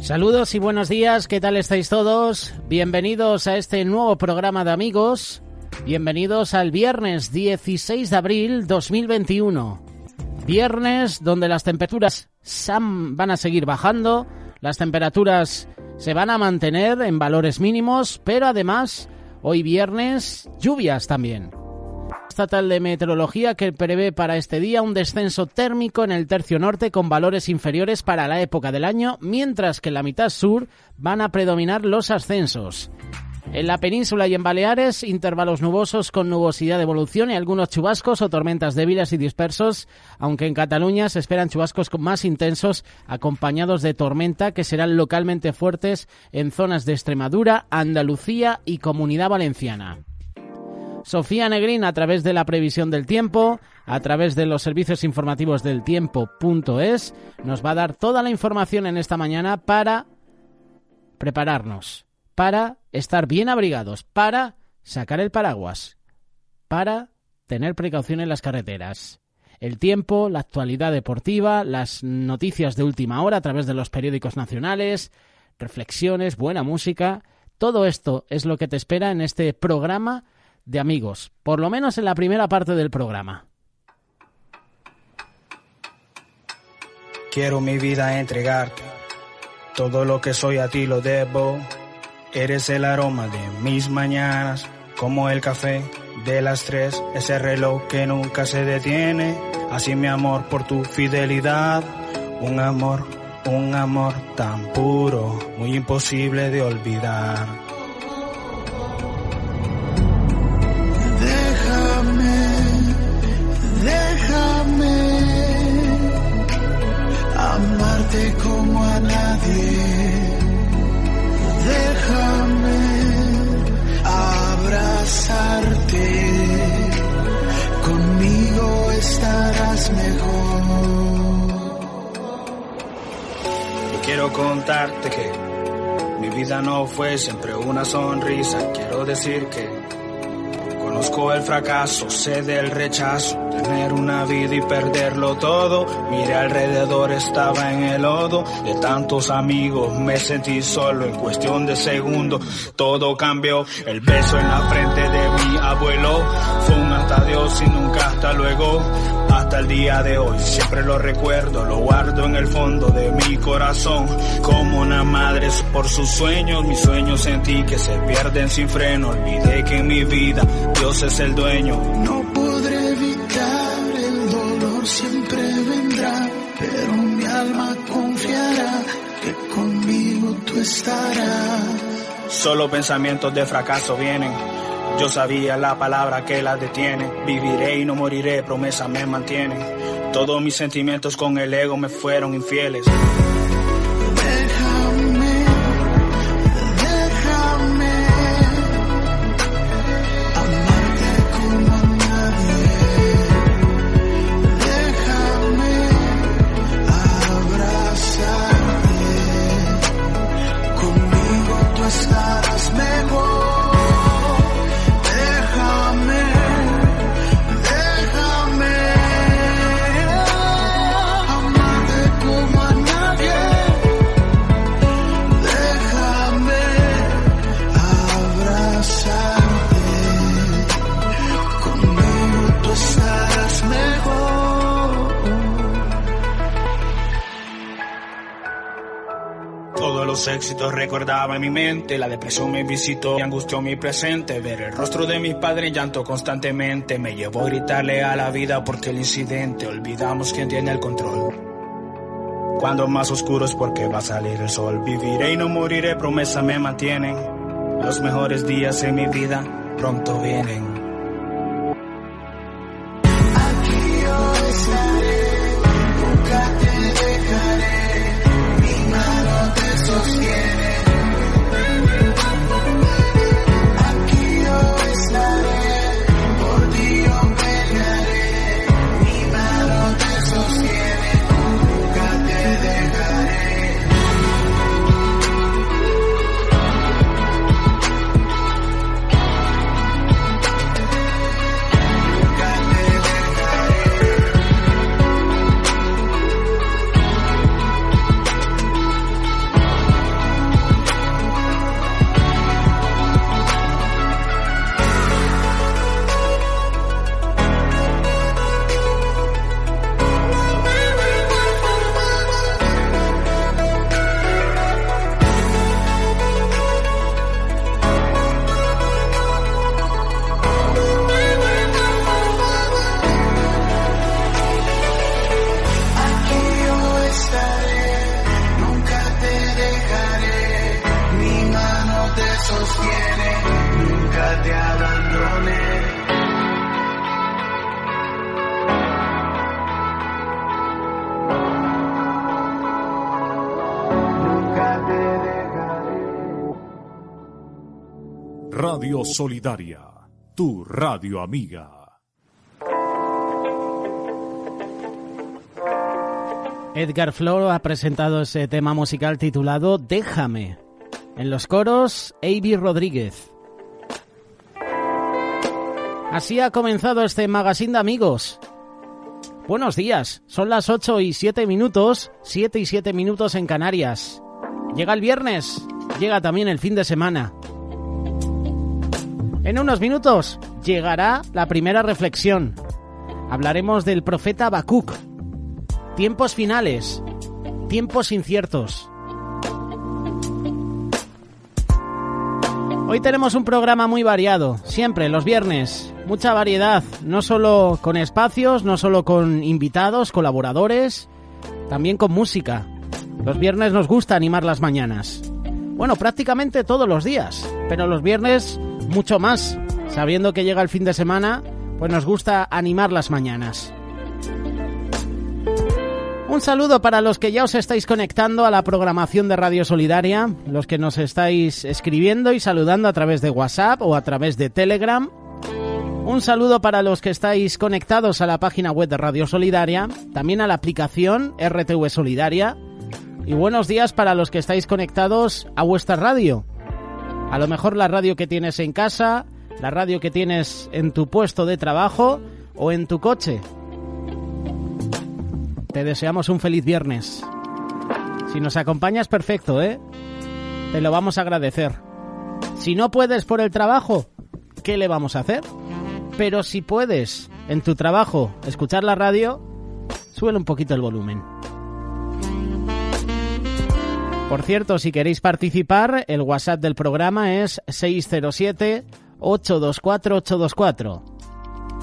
Saludos y buenos días, ¿qué tal estáis todos? Bienvenidos a este nuevo programa de amigos. Bienvenidos al viernes 16 de abril 2021. Viernes donde las temperaturas van a seguir bajando, las temperaturas se van a mantener en valores mínimos, pero además hoy viernes lluvias también. Estatal de Meteorología que prevé para este día un descenso térmico en el tercio norte con valores inferiores para la época del año, mientras que en la mitad sur van a predominar los ascensos. En la península y en Baleares, intervalos nubosos con nubosidad de evolución y algunos chubascos o tormentas débiles y dispersos, aunque en Cataluña se esperan chubascos más intensos acompañados de tormenta que serán localmente fuertes en zonas de Extremadura, Andalucía y Comunidad Valenciana. Sofía Negrín, a través de la previsión del tiempo, a través de los servicios informativos del tiempo.es, nos va a dar toda la información en esta mañana para prepararnos, para estar bien abrigados, para sacar el paraguas, para tener precaución en las carreteras. El tiempo, la actualidad deportiva, las noticias de última hora a través de los periódicos nacionales, reflexiones, buena música, todo esto es lo que te espera en este programa de amigos, por lo menos en la primera parte del programa. Quiero mi vida entregarte, todo lo que soy a ti lo debo. Eres el aroma de mis mañanas, como el café de las 3, ese reloj que nunca se detiene. Así mi amor por tu fidelidad, un amor tan puro, muy imposible de olvidar. Déjame amarte como a nadie. Déjame abrazarte. Conmigo estarás mejor. Yo quiero contarte que mi vida no fue siempre una sonrisa. Quiero decir que conozco el fracaso, sé del rechazo, tener una vida y perderlo todo. Miré alrededor, estaba en el lodo, de tantos amigos me sentí solo. En cuestión de segundos todo cambió, el beso en la frente de mi abuelo fue un hasta Dios y nunca hasta luego. Hasta el día de hoy siempre lo recuerdo, lo guardo en el fondo de mi corazón. Como una madre por sus sueños, mis sueños sentí que se pierden sin freno. Olvidé que en mi vida Dios es el dueño. No podré evitar, el dolor siempre vendrá, pero mi alma confiará que conmigo tú estarás. Solo pensamientos de fracaso vienen. Yo sabía la palabra que la detiene. Viviré y no moriré, promesa me mantienen. Todos mis sentimientos con el ego me fueron infieles. Los éxitos recordaba en mi mente, la depresión me visitó y angustió mi presente. Ver el rostro de mis padres en llanto constantemente me llevó a gritarle a la vida porque el incidente. Olvidamos quién tiene el control. Cuando más oscuro es porque va a salir el sol. Viviré y no moriré, promesa me mantienen. Los mejores días en mi vida pronto vienen. Radio Solidaria, tu radio amiga. Edgar Floro ha presentado ese tema musical titulado Déjame. En los coros, Avi Rodríguez. Así ha comenzado este magazine de amigos. Buenos días, son las 8 y 7 minutos, 7 y 7 minutos en Canarias. Llega el viernes, llega también el fin de semana. En unos minutos llegará la primera reflexión. Hablaremos del profeta Habacuc. Tiempos finales, tiempos inciertos. Hoy tenemos un programa muy variado, siempre los viernes, mucha variedad, no solo con espacios, no solo con invitados, colaboradores, también con música. Los viernes nos gusta animar las mañanas. Bueno, prácticamente todos los días, pero los viernes mucho más. Sabiendo que llega el fin de semana, pues nos gusta animar las mañanas. Un saludo para los que ya os estáis conectando a la programación de Radio Solidaria, los que nos estáis escribiendo y saludando a través de WhatsApp o a través de Telegram. Un saludo para los que estáis conectados a la página web de Radio Solidaria, también a la aplicación RTV Solidaria. Y buenos días para los que estáis conectados a vuestra radio. A lo mejor la radio que tienes en casa, la radio que tienes en tu puesto de trabajo o en tu coche. Te deseamos un feliz viernes. Si nos acompañas, perfecto, ¿eh? Te lo vamos a agradecer. Si no puedes por el trabajo, ¿qué le vamos a hacer? Pero si puedes, en tu trabajo, escuchar la radio, sube un poquito el volumen. Por cierto, si queréis participar, el WhatsApp del programa es 607-824-824.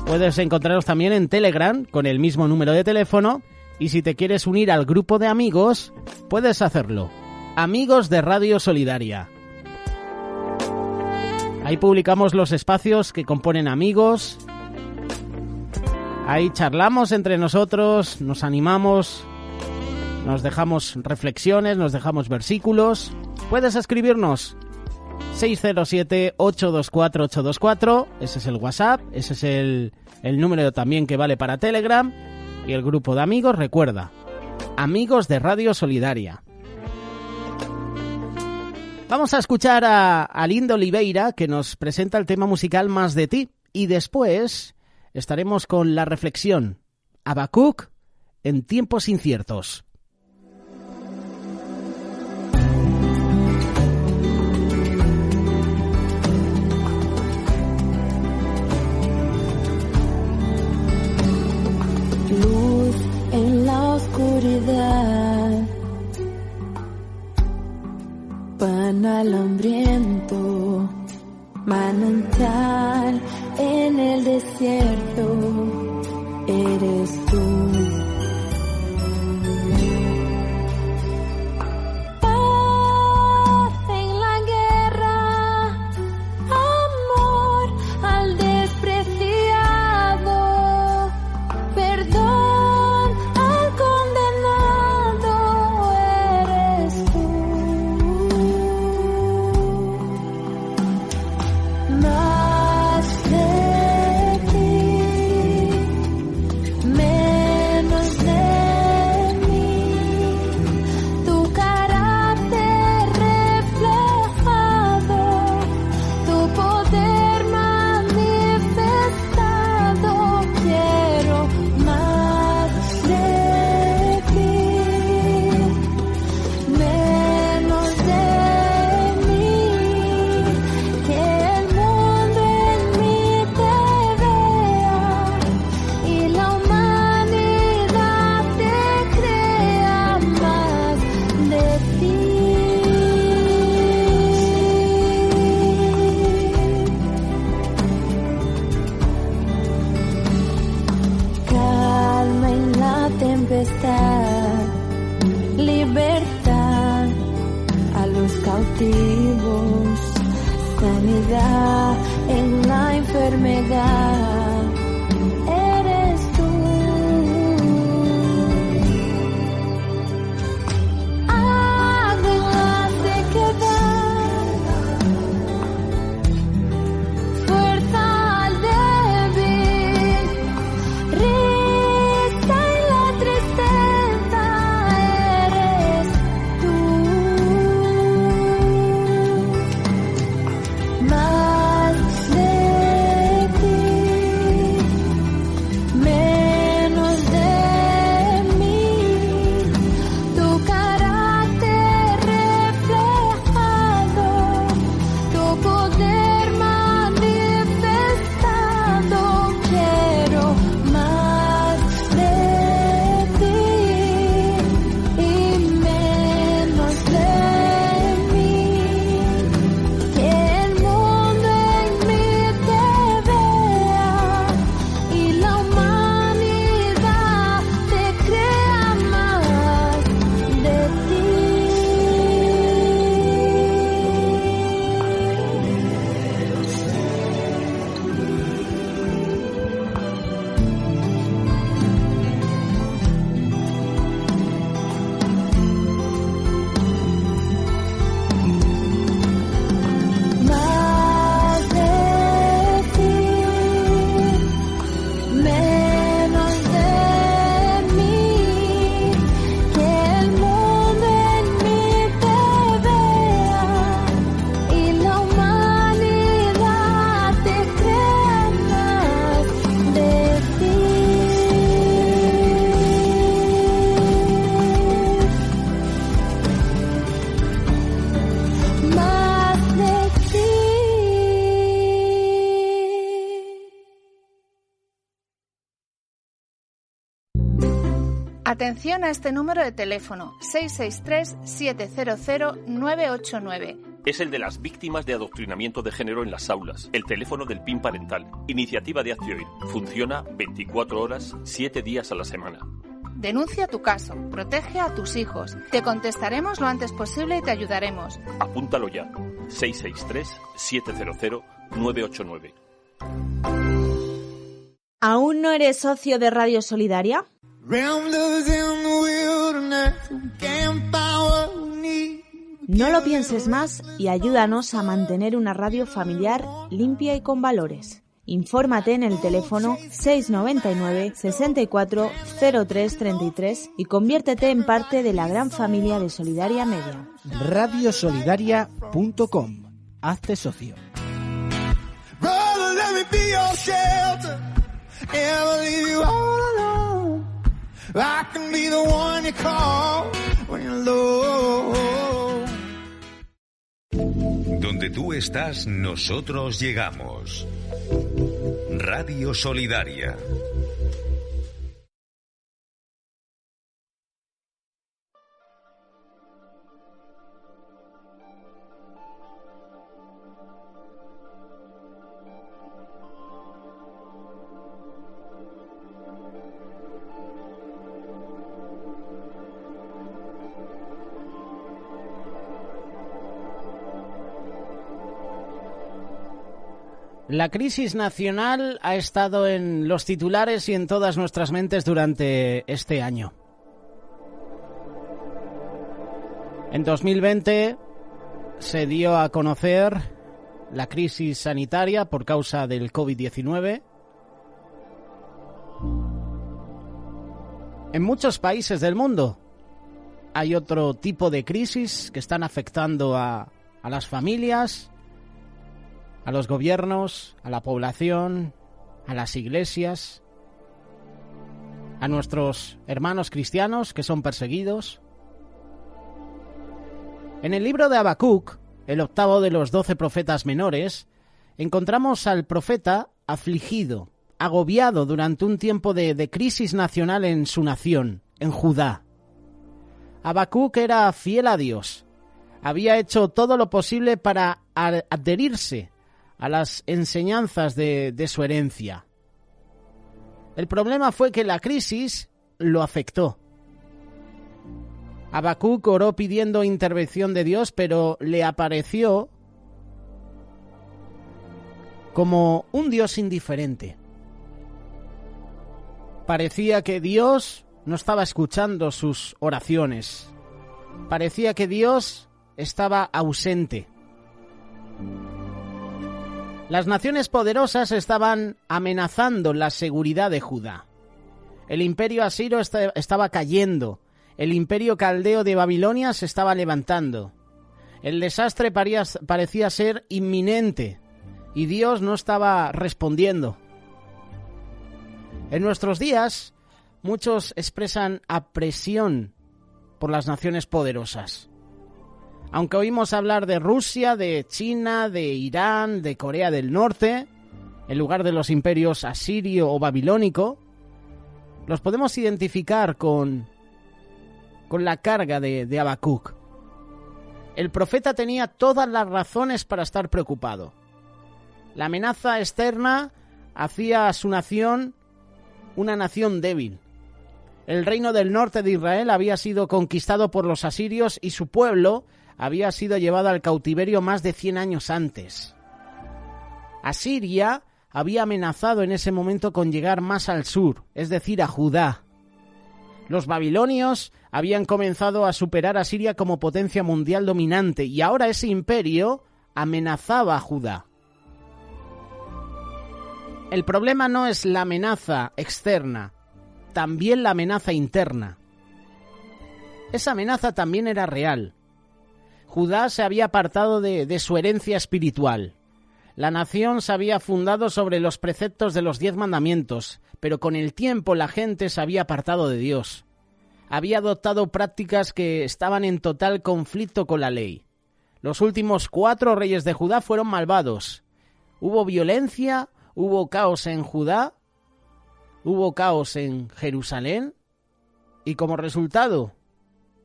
Puedes encontraros también en Telegram con el mismo número de teléfono. Y si te quieres unir al grupo de amigos, puedes hacerlo. Amigos de Radio Solidaria. Ahí publicamos los espacios que componen amigos. Ahí charlamos entre nosotros, nos animamos, nos dejamos reflexiones, nos dejamos versículos. Puedes escribirnos 607-824-824. Ese es el WhatsApp, ese es el número también que vale para Telegram. Y el grupo de amigos, recuerda, Amigos de Radio Solidaria. Vamos a escuchar a Linda Oliveira, que nos presenta el tema musical Más de ti. Y después estaremos con la reflexión Habacuc en tiempos inciertos. Luz en la oscuridad, pan al hambriento, manantial en el desierto, eres tú. Paz en la guerra, amor al despreciado, perdón al condenado, eres tú. Más de ti, menos de mí, tu carácter reflejado, tu poder manifestado. Quiero más de ti, menos de mí, que el mundo en mí te vea y la humanidad te crea. Más de ti. Calma en la tempestad, libertad a los cautivos, sanidad en la enfermedad. Eres tú. Agua en la sequedad, Atención a este número de teléfono, 663-700-989. Es el de las víctimas de adoctrinamiento de género en las aulas. El teléfono del PIN parental. Iniciativa de Actioir. Funciona 24 horas, 7 días a la semana. Denuncia tu caso, protege a tus hijos. Te contestaremos lo antes posible y te ayudaremos. Apúntalo ya. 663-700-989. ¿Aún no eres socio de Radio Solidaria? No lo pienses más y ayúdanos a mantener una radio familiar limpia y con valores. Infórmate en el teléfono 699 64 03 33 y conviértete en parte de la gran familia de Solidaria Media. Radiosolidaria.com. Hazte socio. Donde tú estás, nosotros llegamos. Radio Solidaria. La crisis nacional ha estado en los titulares y en todas nuestras mentes durante este año. En 2020 se dio a conocer la crisis sanitaria por causa del COVID-19. En muchos países del mundo hay otro tipo de crisis que están afectando a las familias, a los gobiernos, a la población, a las iglesias, a nuestros hermanos cristianos que son perseguidos. En el libro de Habacuc, el octavo de los 12 profetas menores, encontramos al profeta afligido, agobiado durante un tiempo de crisis nacional en su nación, en Judá. Habacuc era fiel a Dios, había hecho todo lo posible para adherirse a las enseñanzas de su herencia. El problema fue que la crisis lo afectó. Habacuc oró pidiendo intervención de Dios, pero le apareció como un Dios indiferente. Parecía que Dios no estaba escuchando sus oraciones. Parecía que Dios estaba ausente. Las naciones poderosas estaban amenazando la seguridad de Judá. El imperio asirio estaba cayendo. El imperio caldeo de Babilonia se estaba levantando. El desastre parecía ser inminente y Dios no estaba respondiendo. En nuestros días, muchos expresan apresión por las naciones poderosas. Aunque oímos hablar de Rusia, de China, de Irán, de Corea del Norte, en lugar de los imperios asirio o babilónico, los podemos identificar con la carga de Habacuc. El profeta tenía todas las razones para estar preocupado. La amenaza externa hacía a su nación una nación débil. El reino del norte de Israel había sido conquistado por los asirios y su pueblo había sido llevado al cautiverio más de 100 años antes. Asiria había amenazado en ese momento con llegar más al sur, es decir, a Judá. Los babilonios habían comenzado a superar a Siria como potencia mundial dominante y ahora ese imperio amenazaba a Judá. El problema no es la amenaza externa, también la amenaza interna. Esa amenaza también era real. Judá se había apartado de su herencia espiritual. La nación se había fundado sobre los preceptos de los 10 mandamientos, pero con el tiempo la gente se había apartado de Dios. Había adoptado prácticas que estaban en total conflicto con la ley. Los últimos 4 reyes de Judá fueron malvados. Hubo violencia, hubo caos en Judá, hubo caos en Jerusalén, y como resultado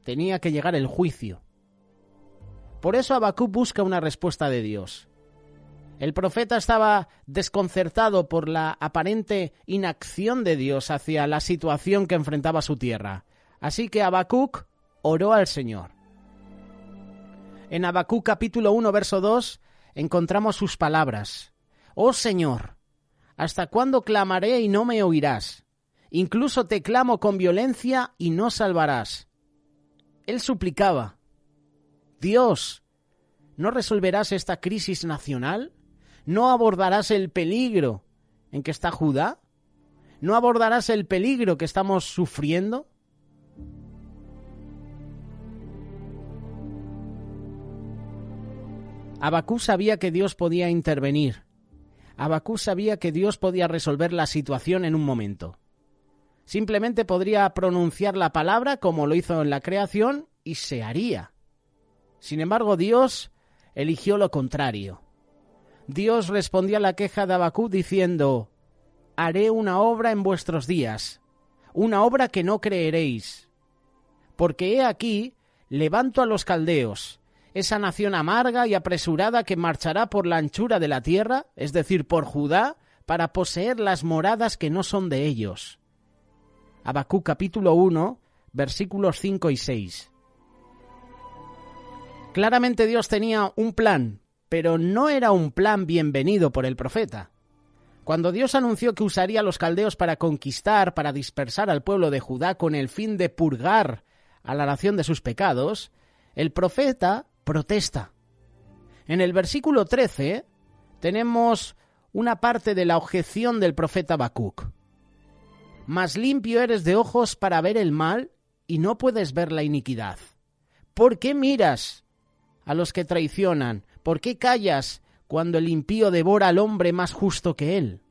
tenía que llegar el juicio. Por eso Habacuc busca una respuesta de Dios. El profeta estaba desconcertado por la aparente inacción de Dios hacia la situación que enfrentaba su tierra. Así que Habacuc oró al Señor. En Habacuc capítulo 1, verso 2, encontramos sus palabras. «Oh Señor, ¿hasta cuándo clamaré y no me oirás? Incluso te clamo con violencia y no salvarás». Él suplicaba, «Dios, ¿no resolverás esta crisis nacional? ¿No abordarás el peligro en que está Judá? ¿No abordarás el peligro que estamos sufriendo?» Habacuc sabía que Dios podía intervenir. Habacuc sabía que Dios podía resolver la situación en un momento. Simplemente podría pronunciar la palabra como lo hizo en la creación y se haría. Sin embargo, Dios eligió lo contrario. Dios respondió a la queja de Habacuc diciendo: «Haré una obra en vuestros días, una obra que no creeréis. Porque he aquí, levanto a los caldeos, esa nación amarga y apresurada que marchará por la anchura de la tierra, es decir, por Judá, para poseer las moradas que no son de ellos». Habacuc capítulo 1, versículos 5 y 6. Claramente Dios tenía un plan, pero no era un plan bienvenido por el profeta. Cuando Dios anunció que usaría a los caldeos para conquistar, para dispersar al pueblo de Judá con el fin de purgar a la nación de sus pecados, el profeta protesta. En el versículo 13 tenemos una parte de la objeción del profeta Habacuc. «Mas limpio eres de ojos para ver el mal y no puedes ver la iniquidad. ¿Por qué miras a los que traicionan? ¿Por qué callas cuando el impío devora al hombre más justo que él?»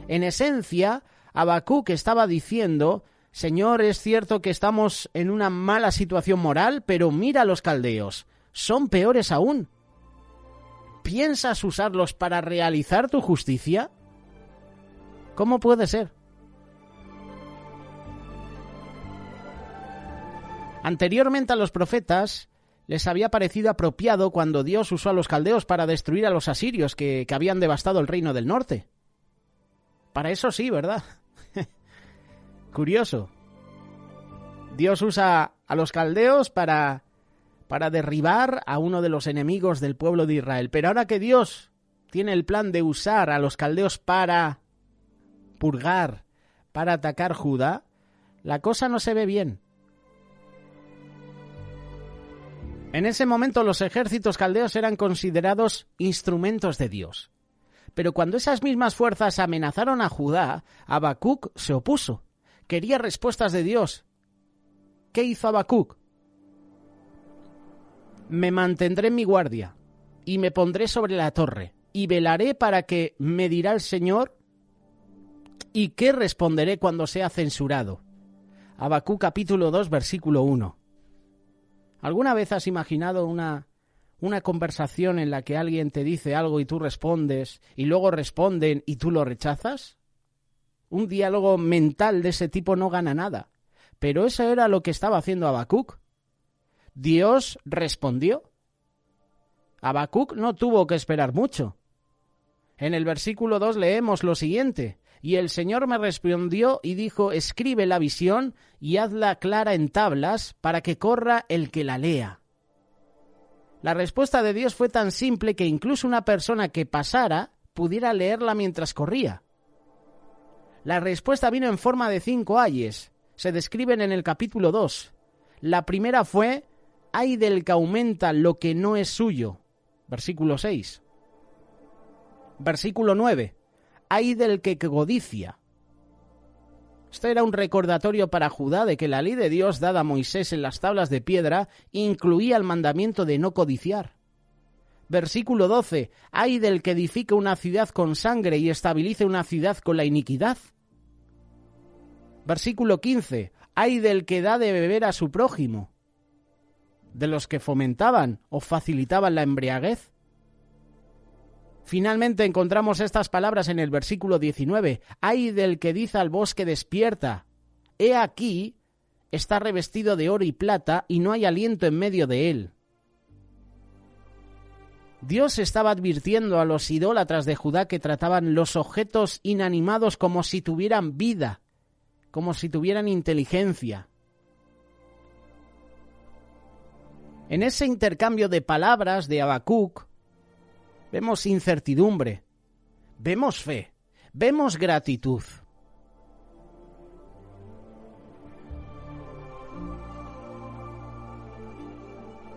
En esencia, Habacuc estaba diciendo: «Señor, es cierto que estamos en una mala situación moral, pero mira a los caldeos, son peores aún. ¿Piensas usarlos para realizar tu justicia? ¿Cómo puede ser?». Anteriormente a los profetas les había parecido apropiado cuando Dios usó a los caldeos para destruir a los asirios que habían devastado el reino del norte. Para eso sí, ¿verdad? Curioso. Dios usa a los caldeos para derribar a uno de los enemigos del pueblo de Israel. Pero ahora que Dios tiene el plan de usar a los caldeos para purgar, para atacar Judá, la cosa no se ve bien. En ese momento los ejércitos caldeos eran considerados instrumentos de Dios. Pero cuando esas mismas fuerzas amenazaron a Judá, Habacuc se opuso. Quería respuestas de Dios. ¿Qué hizo Habacuc? «Me mantendré en mi guardia, y me pondré sobre la torre, y velaré para que me dirá el Señor, y qué responderé cuando sea censurado». Habacuc capítulo 2, versículo 1. ¿Alguna vez has imaginado una conversación en la que alguien te dice algo y tú respondes, y luego responden y tú lo rechazas? Un diálogo mental de ese tipo no gana nada. Pero eso era lo que estaba haciendo Habacuc. Dios respondió. Habacuc no tuvo que esperar mucho. En el versículo 2 leemos lo siguiente: «Y el Señor me respondió y dijo: escribe la visión y hazla clara en tablas para que corra el que la lea». La respuesta de Dios fue tan simple que incluso una persona que pasara pudiera leerla mientras corría. La respuesta vino en forma de 5 ayes. Se describen en el capítulo 2. La primera fue: «Ay del que aumenta lo que no es suyo». Versículo 6. Versículo 9. «Ay del que codicia». Esto era un recordatorio para Judá de que la ley de Dios dada a Moisés en las tablas de piedra incluía el mandamiento de no codiciar. Versículo 12. «Ay del que edifica una ciudad con sangre y estabilice una ciudad con la iniquidad». Versículo 15. «Ay del que da de beber a su prójimo», de los que fomentaban o facilitaban la embriaguez. Finalmente encontramos estas palabras en el versículo 19. «Ay del que dice al bosque despierta, he aquí, está revestido de oro y plata y no hay aliento en medio de él. Dios estaba advirtiendo a los idólatras de Judá que trataban los objetos inanimados como si tuvieran vida, como si tuvieran inteligencia. En ese intercambio de palabras de Habacuc vemos incertidumbre, vemos fe, vemos gratitud.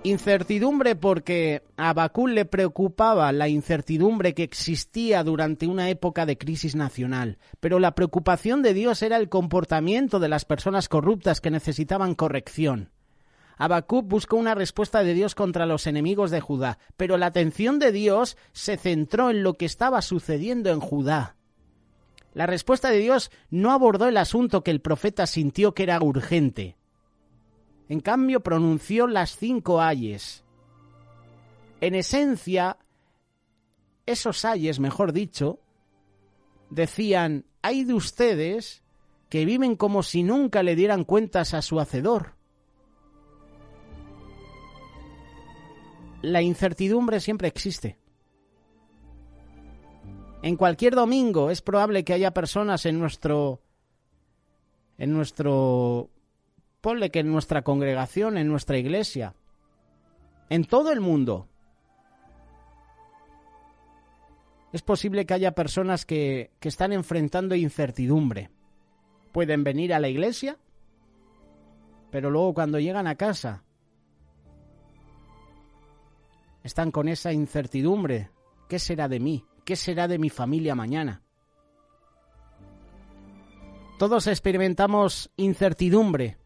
Incertidumbre porque a Habacuc le preocupaba la incertidumbre que existía durante una época de crisis nacional, pero la preocupación de Dios era el comportamiento de las personas corruptas que necesitaban corrección. Habacuc buscó una respuesta de Dios contra los enemigos de Judá, pero la atención de Dios se centró en lo que estaba sucediendo en Judá. La respuesta de Dios no abordó el asunto que el profeta sintió que era urgente. En cambio, pronunció las 5 ayes. En esencia, esos ayes, mejor dicho, decían: «Ay de ustedes que viven como si nunca le dieran cuentas a su Hacedor». La incertidumbre siempre existe. En cualquier domingo es probable que haya personas en nuestra congregación, en nuestra iglesia, en todo el mundo. Es posible que haya personas que están enfrentando incertidumbre. Pueden venir a la iglesia, pero luego cuando llegan a casa están con esa incertidumbre. ¿Qué será de mí? ¿Qué será de mi familia mañana? Todos experimentamos incertidumbre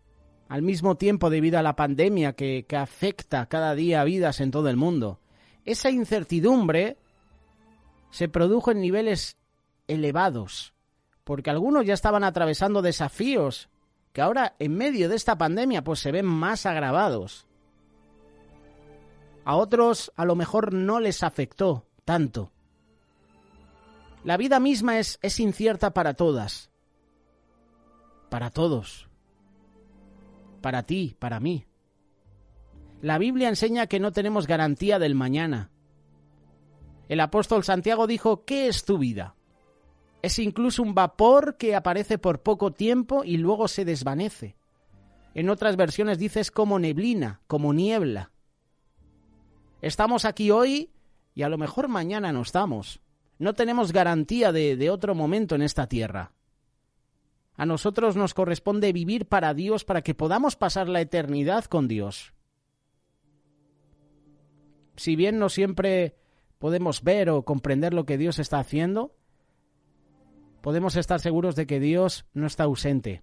al mismo tiempo debido a la pandemia que afecta cada día a vidas en todo el mundo. Esa incertidumbre se produjo en niveles elevados, porque algunos ya estaban atravesando desafíos que ahora en medio de esta pandemia pues se ven más agravados. A otros a lo mejor no les afectó tanto. La vida misma es incierta para todas, para todos, para ti, para mí. La Biblia enseña que no tenemos garantía del mañana. El apóstol Santiago dijo: ¿qué es tu vida? Es incluso un vapor que aparece por poco tiempo y luego se desvanece. En otras versiones dice: es como neblina, como niebla. Estamos aquí hoy y a lo mejor mañana no estamos. No tenemos garantía de otro momento en esta tierra. A nosotros nos corresponde vivir para Dios, para que podamos pasar la eternidad con Dios. Si bien no siempre podemos ver o comprender lo que Dios está haciendo, podemos estar seguros de que Dios no está ausente.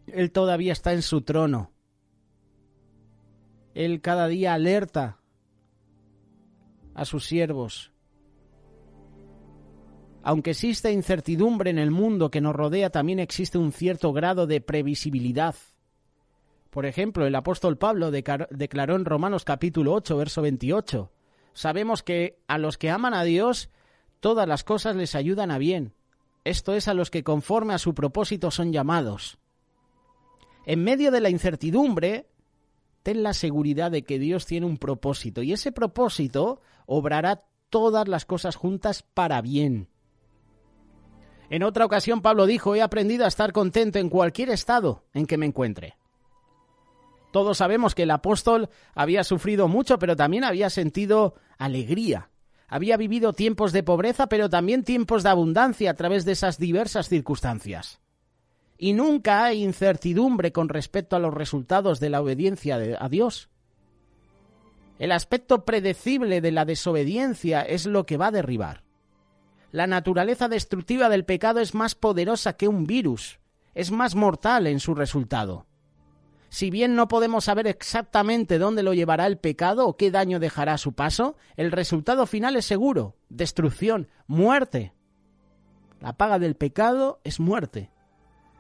Él todavía está en su trono. Él cada día alerta a sus siervos. Aunque existe incertidumbre en el mundo que nos rodea, también existe un cierto grado de previsibilidad. Por ejemplo, el apóstol Pablo declaró en Romanos capítulo 8, verso 28, «Sabemos que a los que aman a Dios, todas las cosas les ayudan a bien. Esto es, a los que conforme a su propósito son llamados». En medio de la incertidumbre, ten la seguridad de que Dios tiene un propósito, y ese propósito obrará todas las cosas juntas para bien. En otra ocasión Pablo dijo: «He aprendido a estar contento en cualquier estado en que me encuentre». Todos sabemos que el apóstol había sufrido mucho, pero también había sentido alegría. Había vivido tiempos de pobreza, pero también tiempos de abundancia a través de esas diversas circunstancias. Y nunca hay incertidumbre con respecto a los resultados de la obediencia a Dios. El aspecto predecible de la desobediencia es lo que va a derribar. La naturaleza destructiva del pecado es más poderosa que un virus, es más mortal en su resultado. Si bien no podemos saber exactamente dónde lo llevará el pecado o qué daño dejará a su paso, el resultado final es seguro: destrucción, muerte. La paga del pecado es muerte.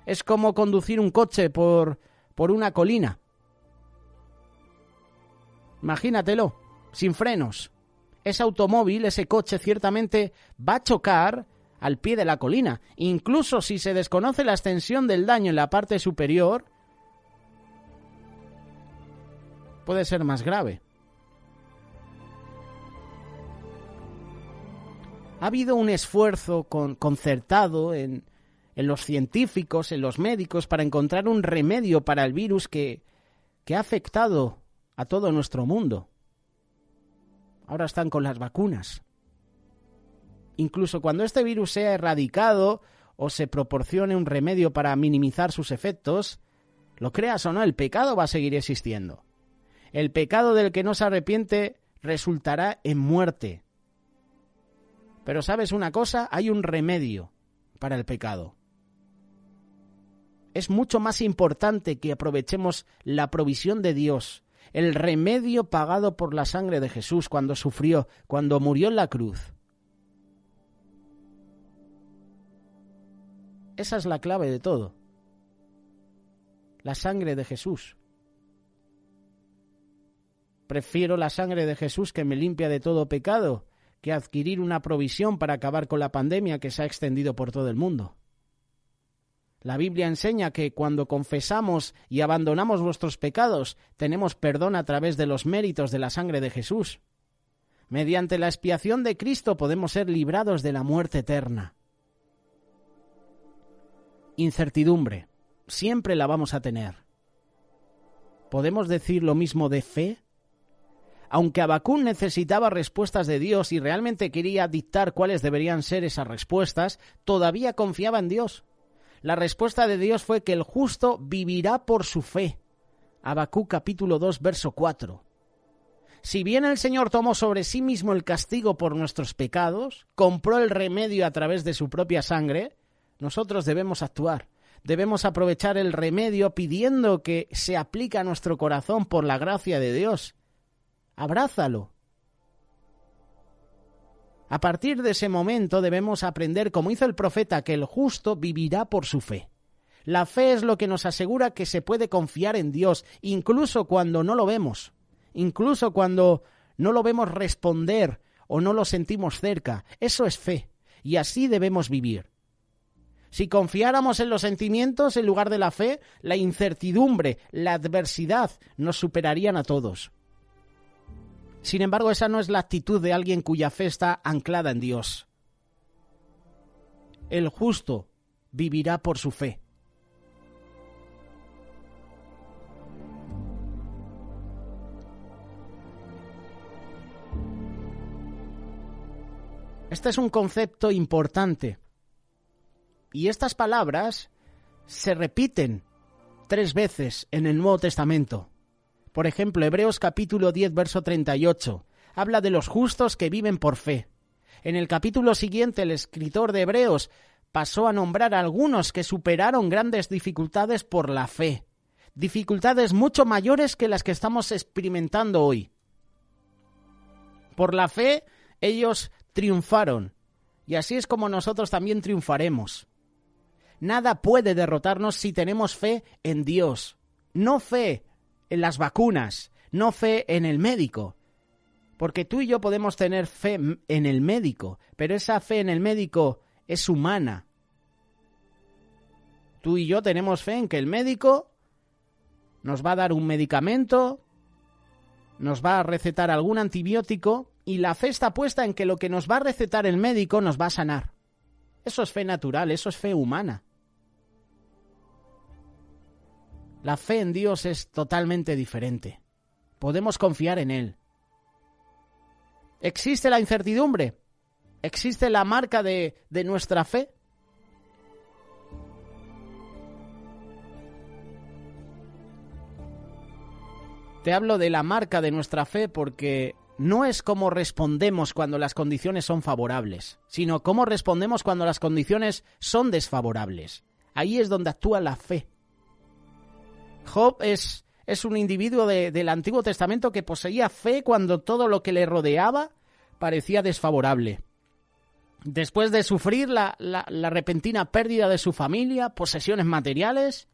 Es como conducir un coche por una colina. Imagínatelo, sin frenos. Ese automóvil, ese coche, ciertamente va a chocar al pie de la colina. Incluso si se desconoce la extensión del daño en la parte superior, puede ser más grave. Ha habido un esfuerzo concertado en los científicos, en los médicos, para encontrar un remedio para el virus que ha afectado a todo nuestro mundo. Ahora están con las vacunas. Incluso cuando este virus sea erradicado o se proporcione un remedio para minimizar sus efectos, lo creas o no, el pecado va a seguir existiendo. El pecado del que no se arrepiente resultará en muerte. Pero ¿sabes una cosa? Hay un remedio para el pecado. Es mucho más importante que aprovechemos la provisión de Dios, el remedio pagado por la sangre de Jesús cuando sufrió, cuando murió en la cruz. Esa es la clave de todo. La sangre de Jesús. Prefiero la sangre de Jesús que me limpia de todo pecado que adquirir una provisión para acabar con la pandemia que se ha extendido por todo el mundo. La Biblia enseña que cuando confesamos y abandonamos nuestros pecados, tenemos perdón a través de los méritos de la sangre de Jesús. Mediante la expiación de Cristo podemos ser librados de la muerte eterna. Incertidumbre, siempre la vamos a tener. ¿Podemos decir lo mismo de fe? Aunque Habacuc necesitaba respuestas de Dios y realmente quería dictar cuáles deberían ser esas respuestas, todavía confiaba en Dios. La respuesta de Dios fue que el justo vivirá por su fe. Habacuc capítulo 2, verso 4. Si bien el Señor tomó sobre sí mismo el castigo por nuestros pecados, compró el remedio a través de su propia sangre, nosotros debemos actuar. Debemos aprovechar el remedio pidiendo que se aplique a nuestro corazón por la gracia de Dios. Abrázalo. A partir de ese momento debemos aprender, como hizo el profeta, que el justo vivirá por su fe. La fe es lo que nos asegura que se puede confiar en Dios, incluso cuando no lo vemos, incluso cuando no lo vemos responder o no lo sentimos cerca. Eso es fe, y así debemos vivir. Si confiáramos en los sentimientos en lugar de la fe, la incertidumbre, la adversidad nos superarían a todos. Sin embargo, esa no es la actitud de alguien cuya fe está anclada en Dios. El justo vivirá por su fe. Este es un concepto importante. Y estas palabras se repiten 3 veces en el Nuevo Testamento. Por ejemplo, Hebreos capítulo 10, verso 38, habla de los justos que viven por fe. En el capítulo siguiente, el escritor de Hebreos pasó a nombrar a algunos que superaron grandes dificultades por la fe. Dificultades mucho mayores que las que estamos experimentando hoy. Por la fe, ellos triunfaron. Y así es como nosotros también triunfaremos. Nada puede derrotarnos si tenemos fe en Dios. No fe en las vacunas, no fe en el médico. Porque tú y yo podemos tener fe en el médico, pero esa fe en el médico es humana. Tú y yo tenemos fe en que el médico nos va a dar un medicamento, nos va a recetar algún antibiótico, y la fe está puesta en que lo que nos va a recetar el médico nos va a sanar. Eso es fe natural, eso es fe humana. La fe en Dios es totalmente diferente. Podemos confiar en Él. ¿Existe la incertidumbre? ¿Existe la marca de nuestra fe? Te hablo de la marca de nuestra fe porque no es cómo respondemos cuando las condiciones son favorables, sino cómo respondemos cuando las condiciones son desfavorables. Ahí es donde actúa la fe. Job es un individuo del Antiguo Testamento que poseía fe cuando todo lo que le rodeaba parecía desfavorable. Después de sufrir la repentina pérdida de su familia, posesiones materiales,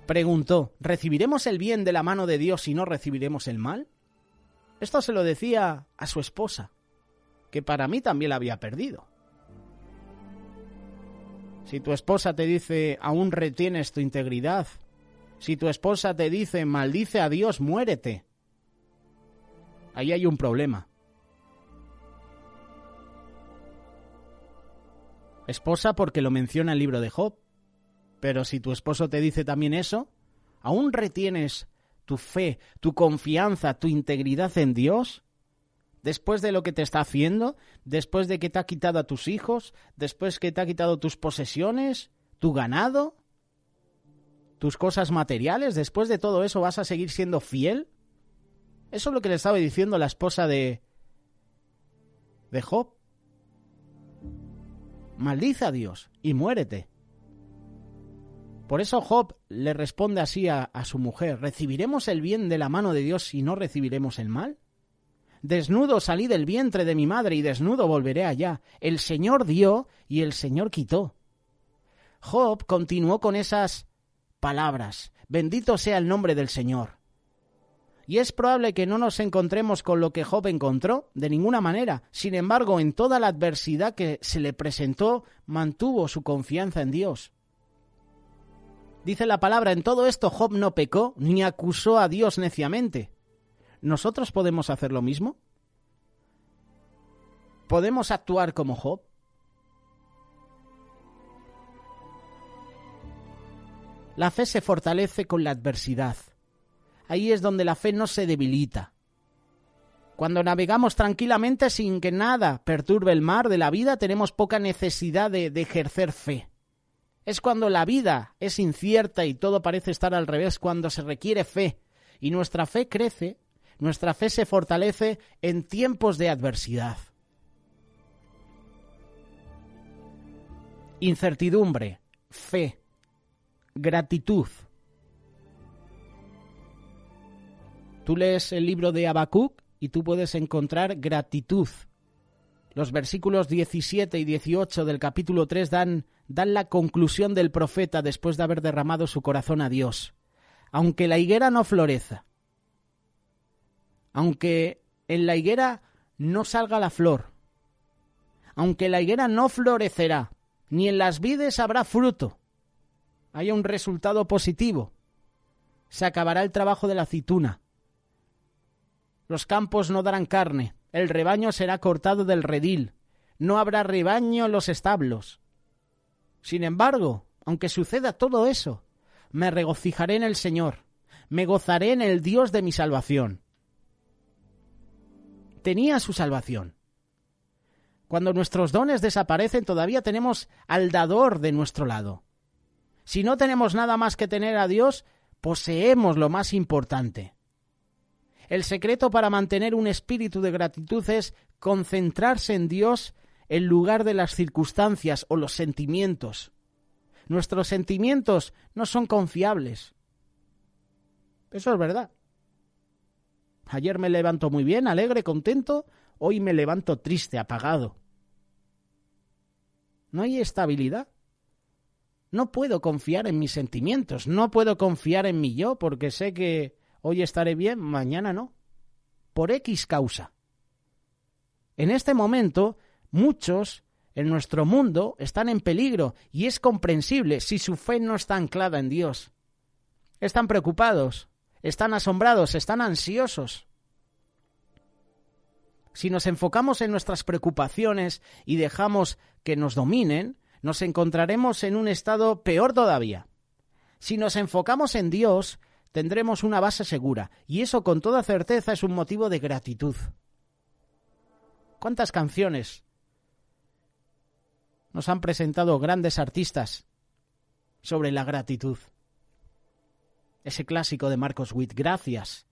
preguntó, ¿recibiremos el bien de la mano de Dios y no recibiremos el mal? Esto se lo decía a su esposa, que para mí también la había perdido. Si tu esposa te dice, aún retienes tu integridad, Si tu esposa te dice, maldice a Dios, muérete, ahí hay un problema. Esposa, porque lo menciona el libro de Job. Pero si tu esposo te dice también eso, ¿aún retienes tu fe, tu confianza, tu integridad en Dios? Después de lo que te está haciendo, después de que te ha quitado a tus hijos, después que te ha quitado tus posesiones, tu ganado, tus cosas materiales, después de todo eso, ¿vas a seguir siendo fiel? Eso es lo que le estaba diciendo la esposa de Job. Maldice a Dios y muérete. Por eso Job le responde así a su mujer: ¿recibiremos el bien de la mano de Dios y no recibiremos el mal? Desnudo salí del vientre de mi madre y desnudo volveré allá. El Señor dio y el Señor quitó. Job continuó con esas palabras: bendito sea el nombre del Señor. Y es probable que no nos encontremos con lo que Job encontró, de ninguna manera. Sin embargo, en toda la adversidad que se le presentó, mantuvo su confianza en Dios. Dice la palabra: en todo esto Job no pecó, ni acusó a Dios neciamente. ¿Nosotros podemos hacer lo mismo? ¿Podemos actuar como Job? La fe se fortalece con la adversidad. Ahí es donde la fe no se debilita. Cuando navegamos tranquilamente sin que nada perturbe el mar de la vida, tenemos poca necesidad de ejercer fe. Es cuando la vida es incierta y todo parece estar al revés, cuando se requiere fe. Y nuestra fe crece, nuestra fe se fortalece en tiempos de adversidad. Incertidumbre, fe, gratitud. Tú lees el libro de Habacuc y tú puedes encontrar gratitud. Los versículos 17 y 18 del capítulo 3 dan la conclusión del profeta después de haber derramado su corazón a Dios. Aunque la higuera no florezca, aunque en la higuera no salga la flor, aunque la higuera no florecerá, ni en las vides habrá fruto, haya un resultado positivo. Se acabará el trabajo de la aceituna. Los campos no darán carne, el rebaño será cortado del redil, no habrá rebaño en los establos. Sin embargo, aunque suceda todo eso, me regocijaré en el Señor, me gozaré en el Dios de mi salvación. Tenía su salvación. Cuando nuestros dones desaparecen, todavía tenemos al dador de nuestro lado. Si no tenemos nada más que tener a Dios, poseemos lo más importante. El secreto para mantener un espíritu de gratitud es concentrarse en Dios en lugar de las circunstancias o los sentimientos. Nuestros sentimientos no son confiables. Eso es verdad. Ayer me levanto muy bien, alegre, contento. Hoy me levanto triste, apagado. No hay estabilidad. No puedo confiar en mis sentimientos. No puedo confiar en mi yo porque sé que hoy estaré bien, mañana no. Por X causa. En este momento, muchos en nuestro mundo están en peligro y es comprensible si su fe no está anclada en Dios. Están preocupados, están asombrados, están ansiosos. Si nos enfocamos en nuestras preocupaciones y dejamos que nos dominen, nos encontraremos en un estado peor todavía. Si nos enfocamos en Dios, tendremos una base segura, y eso con toda certeza es un motivo de gratitud. ¿Cuántas canciones nos han presentado grandes artistas sobre la gratitud? Ese clásico de Marcos Witt, Gracias.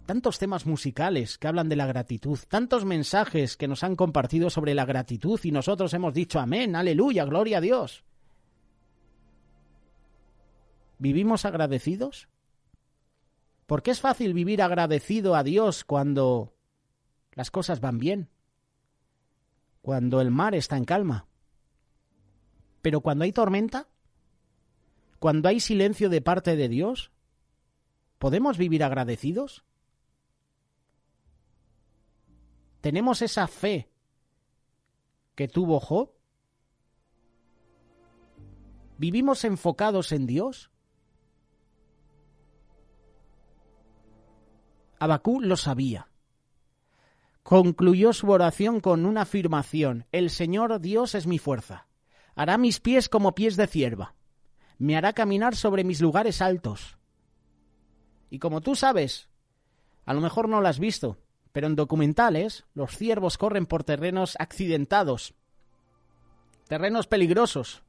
Tantos temas musicales que hablan de la gratitud, tantos mensajes que nos han compartido sobre la gratitud y nosotros hemos dicho amén, aleluya, gloria a Dios. ¿Vivimos agradecidos? Porque es fácil vivir agradecido a Dios cuando las cosas van bien, cuando el mar está en calma. Pero cuando hay tormenta, cuando hay silencio de parte de Dios, ¿podemos vivir agradecidos? ¿Tenemos esa fe que tuvo Job? ¿Vivimos enfocados en Dios? Habacuc lo sabía. Concluyó su oración con una afirmación: el Señor Dios es mi fuerza. Hará mis pies como pies de cierva. Me hará caminar sobre mis lugares altos. Y como tú sabes, a lo mejor no lo has visto, pero en documentales los ciervos corren por terrenos accidentados, terrenos peligrosos,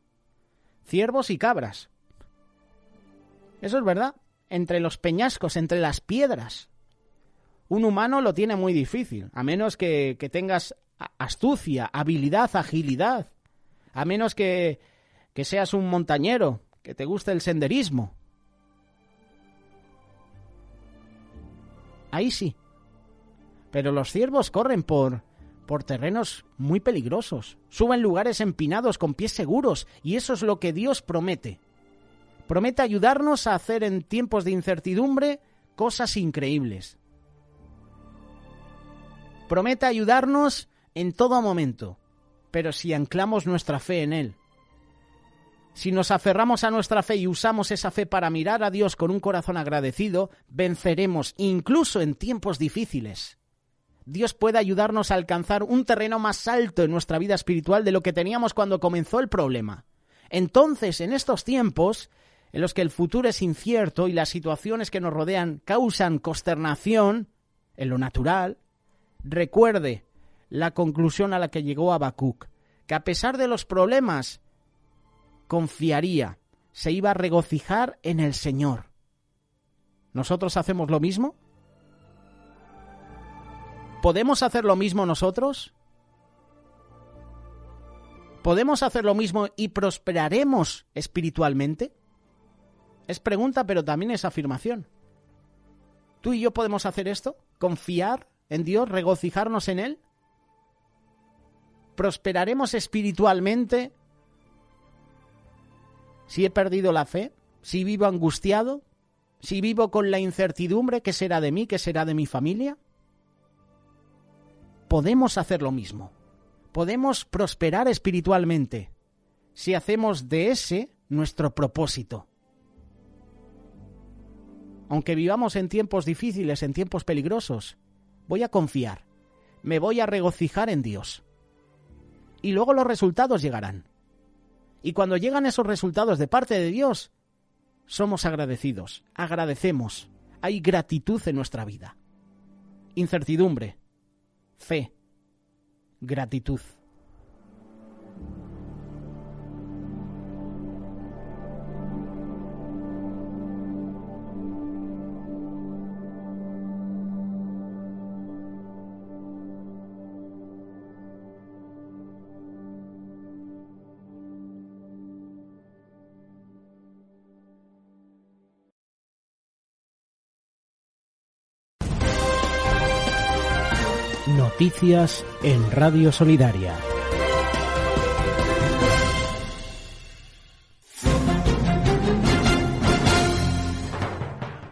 ciervos y cabras. Eso es verdad, entre los peñascos, entre las piedras. Un humano lo tiene muy difícil, a menos que tengas astucia, habilidad, agilidad, a menos que seas un montañero, que te guste el senderismo. Ahí sí. Pero los ciervos corren por terrenos muy peligrosos, suben lugares empinados con pies seguros, y eso es lo que Dios promete. Promete ayudarnos a hacer en tiempos de incertidumbre cosas increíbles. Promete ayudarnos en todo momento, pero si anclamos nuestra fe en Él. Si nos aferramos a nuestra fe y usamos esa fe para mirar a Dios con un corazón agradecido, venceremos incluso en tiempos difíciles. Dios puede ayudarnos a alcanzar un terreno más alto en nuestra vida espiritual de lo que teníamos cuando comenzó el problema. Entonces, en estos tiempos en los que el futuro es incierto y las situaciones que nos rodean causan consternación en lo natural, recuerde la conclusión a la que llegó Habacuc, que a pesar de los problemas, confiaría, se iba a regocijar en el Señor. ¿Nosotros hacemos lo mismo? ¿Podemos hacer lo mismo nosotros? ¿Podemos hacer lo mismo y prosperaremos espiritualmente? Es pregunta, pero también es afirmación. ¿Tú y yo podemos hacer esto? ¿Confiar en Dios? ¿Regocijarnos en Él? ¿Prosperaremos espiritualmente si he perdido la fe? ¿Si vivo angustiado? ¿Si vivo con la incertidumbre? ¿Qué será de mí? ¿Qué será de mi familia? Podemos hacer lo mismo. Podemos prosperar espiritualmente si hacemos de ese nuestro propósito. Aunque vivamos en tiempos difíciles, en tiempos peligrosos, voy a confiar, me voy a regocijar en Dios. Y luego los resultados llegarán. Y cuando llegan esos resultados de parte de Dios, somos agradecidos, agradecemos, hay gratitud en nuestra vida. Incertidumbre, fe, gratitud. Noticias en Radio Solidaria.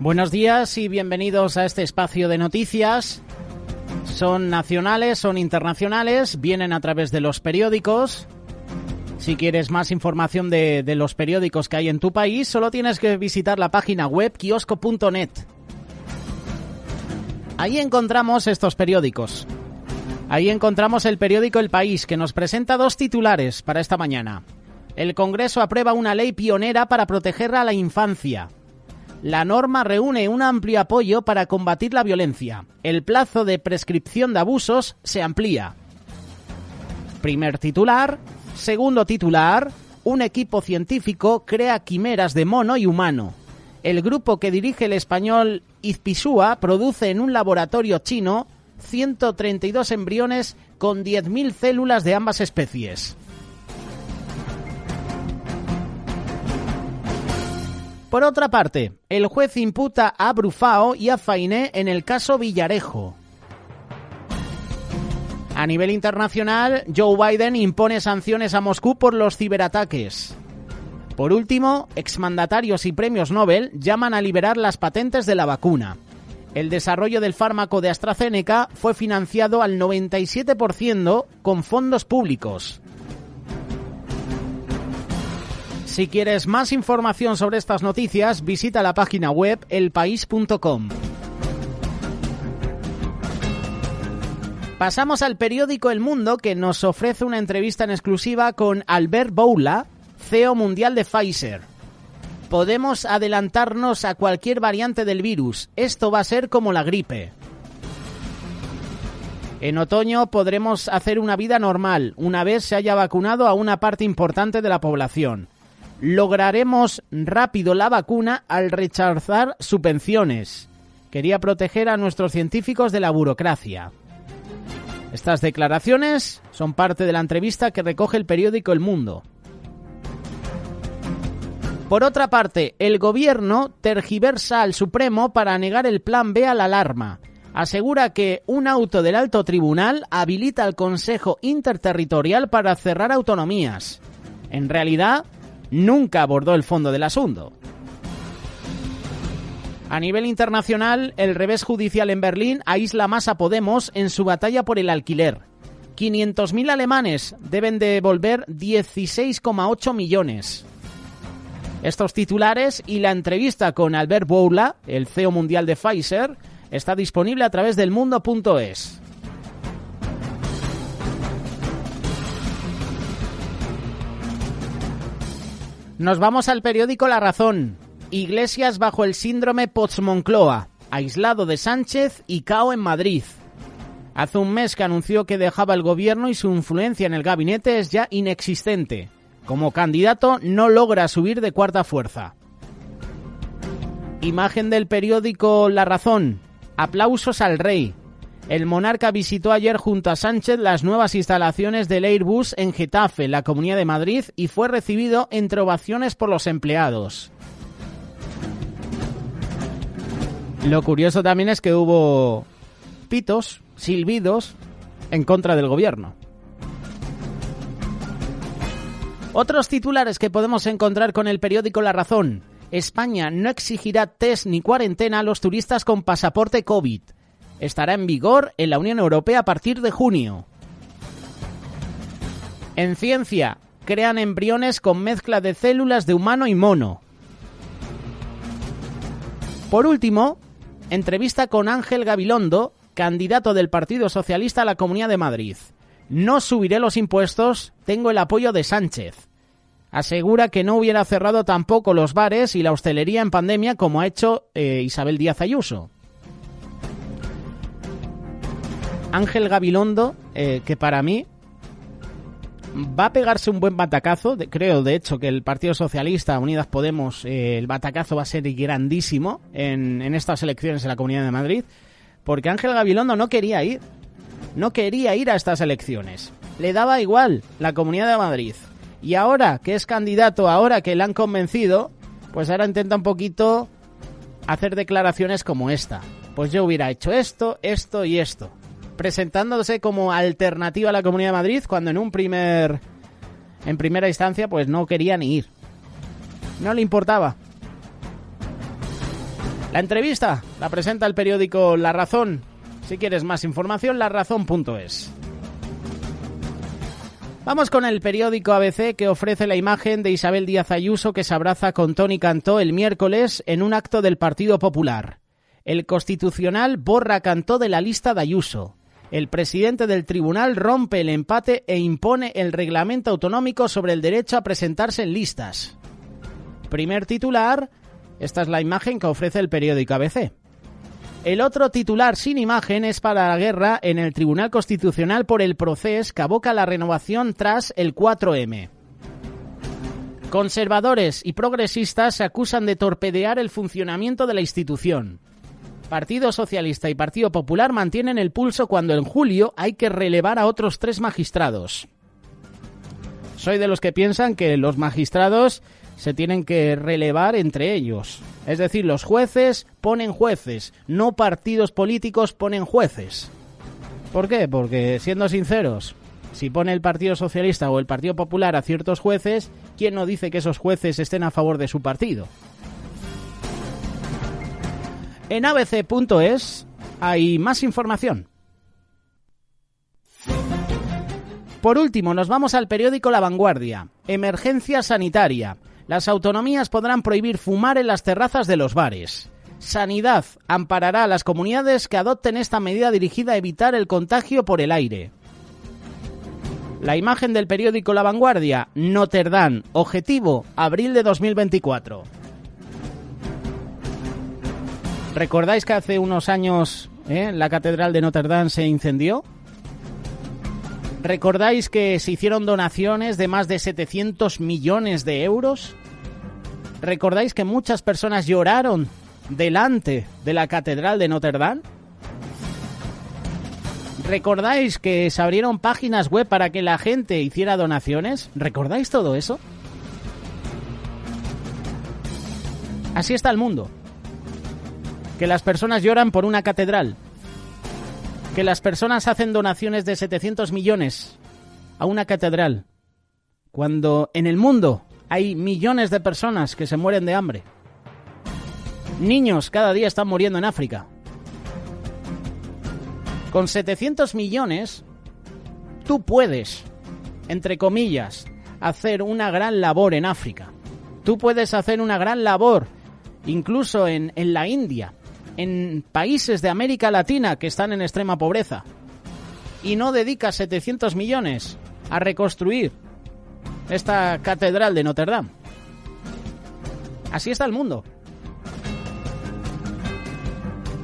Buenos días y bienvenidos a este espacio de noticias. Son nacionales, son internacionales, vienen a través de los periódicos. Si quieres más información de los periódicos que hay en tu país, solo tienes que visitar la página web kiosco.net. Ahí encontramos estos periódicos. Ahí encontramos el periódico El País, que nos presenta dos titulares para esta mañana. El Congreso aprueba una ley pionera para proteger a la infancia. La norma reúne un amplio apoyo para combatir la violencia. El plazo de prescripción de abusos se amplía. Primer titular. Segundo titular. Un equipo científico crea quimeras de mono y humano. El grupo que dirige el español Izpisua produce en un laboratorio chino 132 embriones con 10.000 células de ambas especies. Por otra parte, el juez imputa a Brufao y a Fainé en el caso Villarejo. A nivel internacional, Joe Biden impone sanciones a Moscú por los ciberataques. Por último, exmandatarios y premios Nobel llaman a liberar las patentes de la vacuna. El desarrollo del fármaco de AstraZeneca fue financiado al 97% con fondos públicos. Si quieres más información sobre estas noticias, visita la página web elpaís.com. Pasamos al periódico El Mundo, que nos ofrece una entrevista en exclusiva con Albert Bourla, CEO mundial de Pfizer. Podemos adelantarnos a cualquier variante del virus. Esto va a ser como la gripe. En otoño podremos hacer una vida normal, una vez se haya vacunado a una parte importante de la población. Lograremos rápido la vacuna al rechazar subvenciones. Quería proteger a nuestros científicos de la burocracia. Estas declaraciones son parte de la entrevista que recoge el periódico El Mundo. Por otra parte, el gobierno tergiversa al Supremo para negar el plan B a la alarma. Asegura que un auto del alto tribunal habilita al Consejo Interterritorial para cerrar autonomías. En realidad, nunca abordó el fondo del asunto. A nivel internacional, el revés judicial en Berlín aísla más a Podemos en su batalla por el alquiler. 500.000 alemanes deben devolver 16,8 millones. Estos titulares y la entrevista con Albert Bourla, el CEO mundial de Pfizer, está disponible a través del mundo.es. Nos vamos al periódico La Razón. Iglesias bajo el síndrome post-Moncloa, aislado de Sánchez y cao en Madrid. Hace un mes que anunció que dejaba el gobierno y su influencia en el gabinete es ya inexistente. Como candidato no logra subir de cuarta fuerza. Imagen del periódico La Razón. Aplausos al rey. El monarca visitó ayer junto a Sánchez las nuevas instalaciones del Airbus en Getafe, la Comunidad de Madrid, y fue recibido entre ovaciones por los empleados. Lo curioso también es que hubo pitos, silbidos, en contra del gobierno. Otros titulares que podemos encontrar con el periódico La Razón. España no exigirá test ni cuarentena a los turistas con pasaporte COVID. Estará en vigor en la Unión Europea a partir de junio. En ciencia, crean embriones con mezcla de células de humano y mono. Por último, entrevista con Ángel Gabilondo, candidato del Partido Socialista a la Comunidad de Madrid. No subiré los impuestos, tengo el apoyo de Sánchez. Asegura que no hubiera cerrado tampoco los bares y la hostelería en pandemia como ha hecho Isabel Díaz Ayuso. Ángel Gabilondo, que para mí va a pegarse un buen batacazo. Creo, de hecho, que el Partido Socialista, Unidas Podemos, el batacazo va a ser grandísimo en estas elecciones en la Comunidad de Madrid, porque Ángel Gabilondo no quería ir. No quería ir a estas elecciones. Le daba igual la Comunidad de Madrid. Y ahora que es candidato, ahora que le han convencido, pues ahora intenta un poquito hacer declaraciones como esta. Pues yo hubiera hecho esto, esto y esto. Presentándose como alternativa a la Comunidad de Madrid, cuando en primera instancia pues no quería ni ir. No le importaba. La entrevista la presenta el periódico La Razón. Si quieres más información, larazón.es. Vamos con el periódico ABC, que ofrece la imagen de Isabel Díaz Ayuso, que se abraza con Toni Cantó el miércoles en un acto del Partido Popular. El Constitucional borra a Cantó de la lista de Ayuso. El presidente del tribunal rompe el empate e impone el reglamento autonómico sobre el derecho a presentarse en listas. Primer titular, esta es la imagen que ofrece el periódico ABC. El otro titular sin imagen es para la guerra en el Tribunal Constitucional por el procés que aboca la renovación tras el 4M. Conservadores y progresistas se acusan de torpedear el funcionamiento de la institución. Partido Socialista y Partido Popular mantienen el pulso cuando en julio hay que relevar a otros 3 magistrados. Soy de los que piensan que los magistrados se tienen que relevar entre ellos. Es decir, los jueces ponen jueces, no partidos políticos ponen jueces. ¿Por qué? Porque, siendo sinceros, si pone el Partido Socialista o el Partido Popular a ciertos jueces, ¿quién no dice que esos jueces estén a favor de su partido? En abc.es hay más información. Por último, nos vamos al periódico La Vanguardia. Emergencia sanitaria. Las autonomías podrán prohibir fumar en las terrazas de los bares. Sanidad amparará a las comunidades que adopten esta medida dirigida a evitar el contagio por el aire. La imagen del periódico La Vanguardia, Notre Dame, objetivo, abril de 2024. ¿Recordáis que hace unos años la catedral de Notre Dame se incendió? ¿Recordáis que se hicieron donaciones de más de 700 millones de euros? ¿Recordáis que muchas personas lloraron delante de la catedral de Notre Dame? ¿Recordáis que se abrieron páginas web para que la gente hiciera donaciones? ¿Recordáis todo eso? Así está el mundo. Que las personas lloran por una catedral. Que las personas hacen donaciones de 700 millones a una catedral. Cuando en el mundo hay millones de personas que se mueren de hambre. Niños cada día están muriendo en África. Con 700 millones, tú puedes, entre comillas, hacer una gran labor en África. Tú puedes hacer una gran labor, incluso en la India, en países de América Latina que están en extrema pobreza. Y no dedicas 700 millones a reconstruir esta catedral de Notre Dame. Así está el mundo.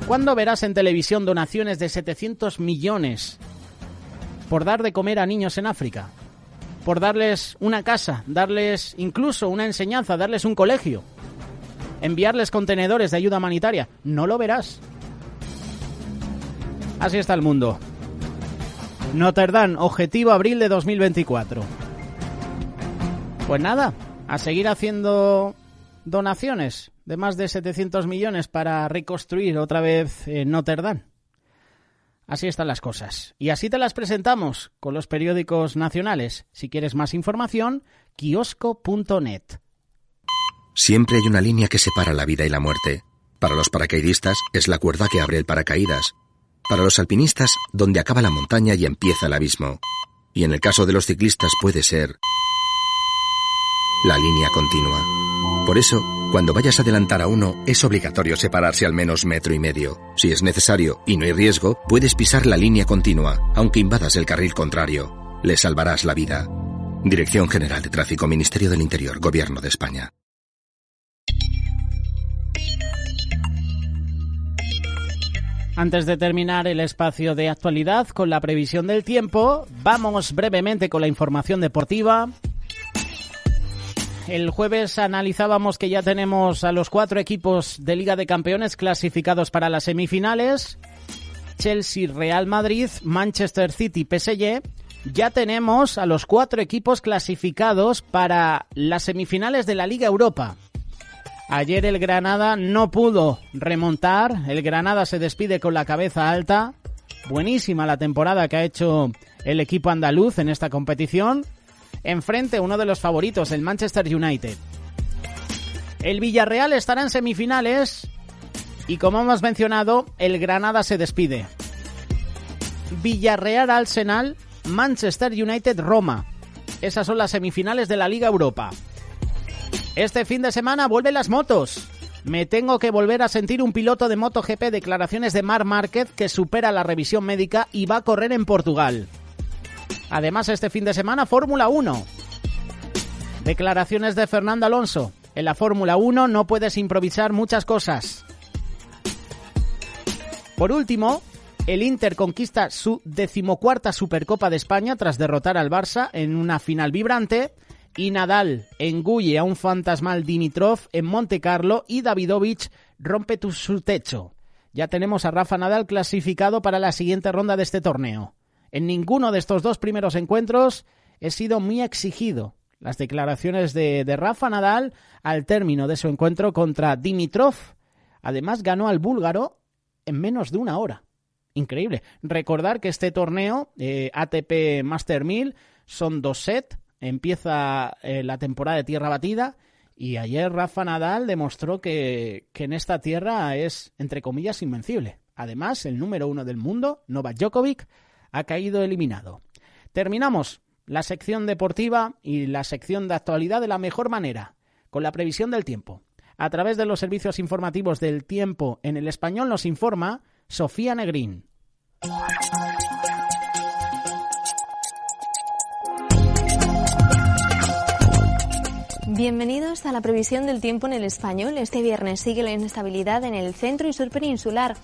¿Cuándo verás en televisión donaciones de 700 millones por dar de comer a niños en África? Por darles una casa, darles incluso una enseñanza, darles un colegio, enviarles contenedores de ayuda humanitaria. No lo verás. Así está el mundo. Notre Dame, objetivo abril de 2024. Pues nada, a seguir haciendo donaciones de más de 700 millones para reconstruir otra vez Notre Dame. Así están las cosas. Y así te las presentamos con los periódicos nacionales. Si quieres más información, kiosco.net. Siempre hay una línea que separa la vida y la muerte. Para los paracaidistas es la cuerda que abre el paracaídas. Para los alpinistas, donde acaba la montaña y empieza el abismo. Y en el caso de los ciclistas puede ser la línea continua. Por eso, cuando vayas a adelantar a uno, es obligatorio separarse al menos 1,5 metros. Si es necesario y no hay riesgo, puedes pisar la línea continua, aunque invadas el carril contrario. Le salvarás la vida. Dirección General de Tráfico, Ministerio del Interior, Gobierno de España. Antes de terminar el espacio de actualidad con la previsión del tiempo, vamos brevemente con la información deportiva. El jueves analizábamos que ya tenemos a los 4 equipos de Liga de Campeones clasificados para las semifinales. Chelsea, Real Madrid, Manchester City, PSG. Ya tenemos a los 4 equipos clasificados para las semifinales de la Liga Europa. Ayer el Granada no pudo remontar. El Granada se despide con la cabeza alta. Buenísima la temporada que ha hecho el equipo andaluz en esta competición. Enfrente uno de los favoritos, el Manchester United. El Villarreal estará en semifinales y, como hemos mencionado, el Granada se despide. Villarreal Arsenal, Manchester United Roma. Esas son las semifinales de la Liga Europa. Este fin de semana vuelven las motos. Me tengo que volver a sentir un piloto de MotoGP. Declaraciones de Marc Márquez, que supera la revisión médica y va a correr en Portugal. Además, este fin de semana, Fórmula 1. Declaraciones de Fernando Alonso. En la Fórmula 1 no puedes improvisar muchas cosas. Por último, el Inter conquista su 14ª Supercopa de España tras derrotar al Barça en una final vibrante. Y Nadal engulle a un fantasmal Dimitrov en Montecarlo y Davidovich rompe su techo. Ya tenemos a Rafa Nadal clasificado para la siguiente ronda de este torneo. En ninguno de estos 2 primeros encuentros he sido muy exigido. Las declaraciones de Rafa Nadal al término de su encuentro contra Dimitrov. Además, ganó al búlgaro en menos de 1 hora. Increíble. Recordar que este torneo, ATP Master 1000, son 2 sets. Empieza la temporada de tierra batida y ayer Rafa Nadal demostró que en esta tierra es, entre comillas, invencible. Además, el número 1 del mundo, Novak Djokovic, ha caído eliminado. Terminamos la sección deportiva y la sección de actualidad de la mejor manera, con la previsión del tiempo. A través de los servicios informativos del Tiempo en el Español nos informa Sofía Negrín. Bienvenidos a la previsión del tiempo en el Español. Este viernes sigue la inestabilidad en el centro y sur peninsular.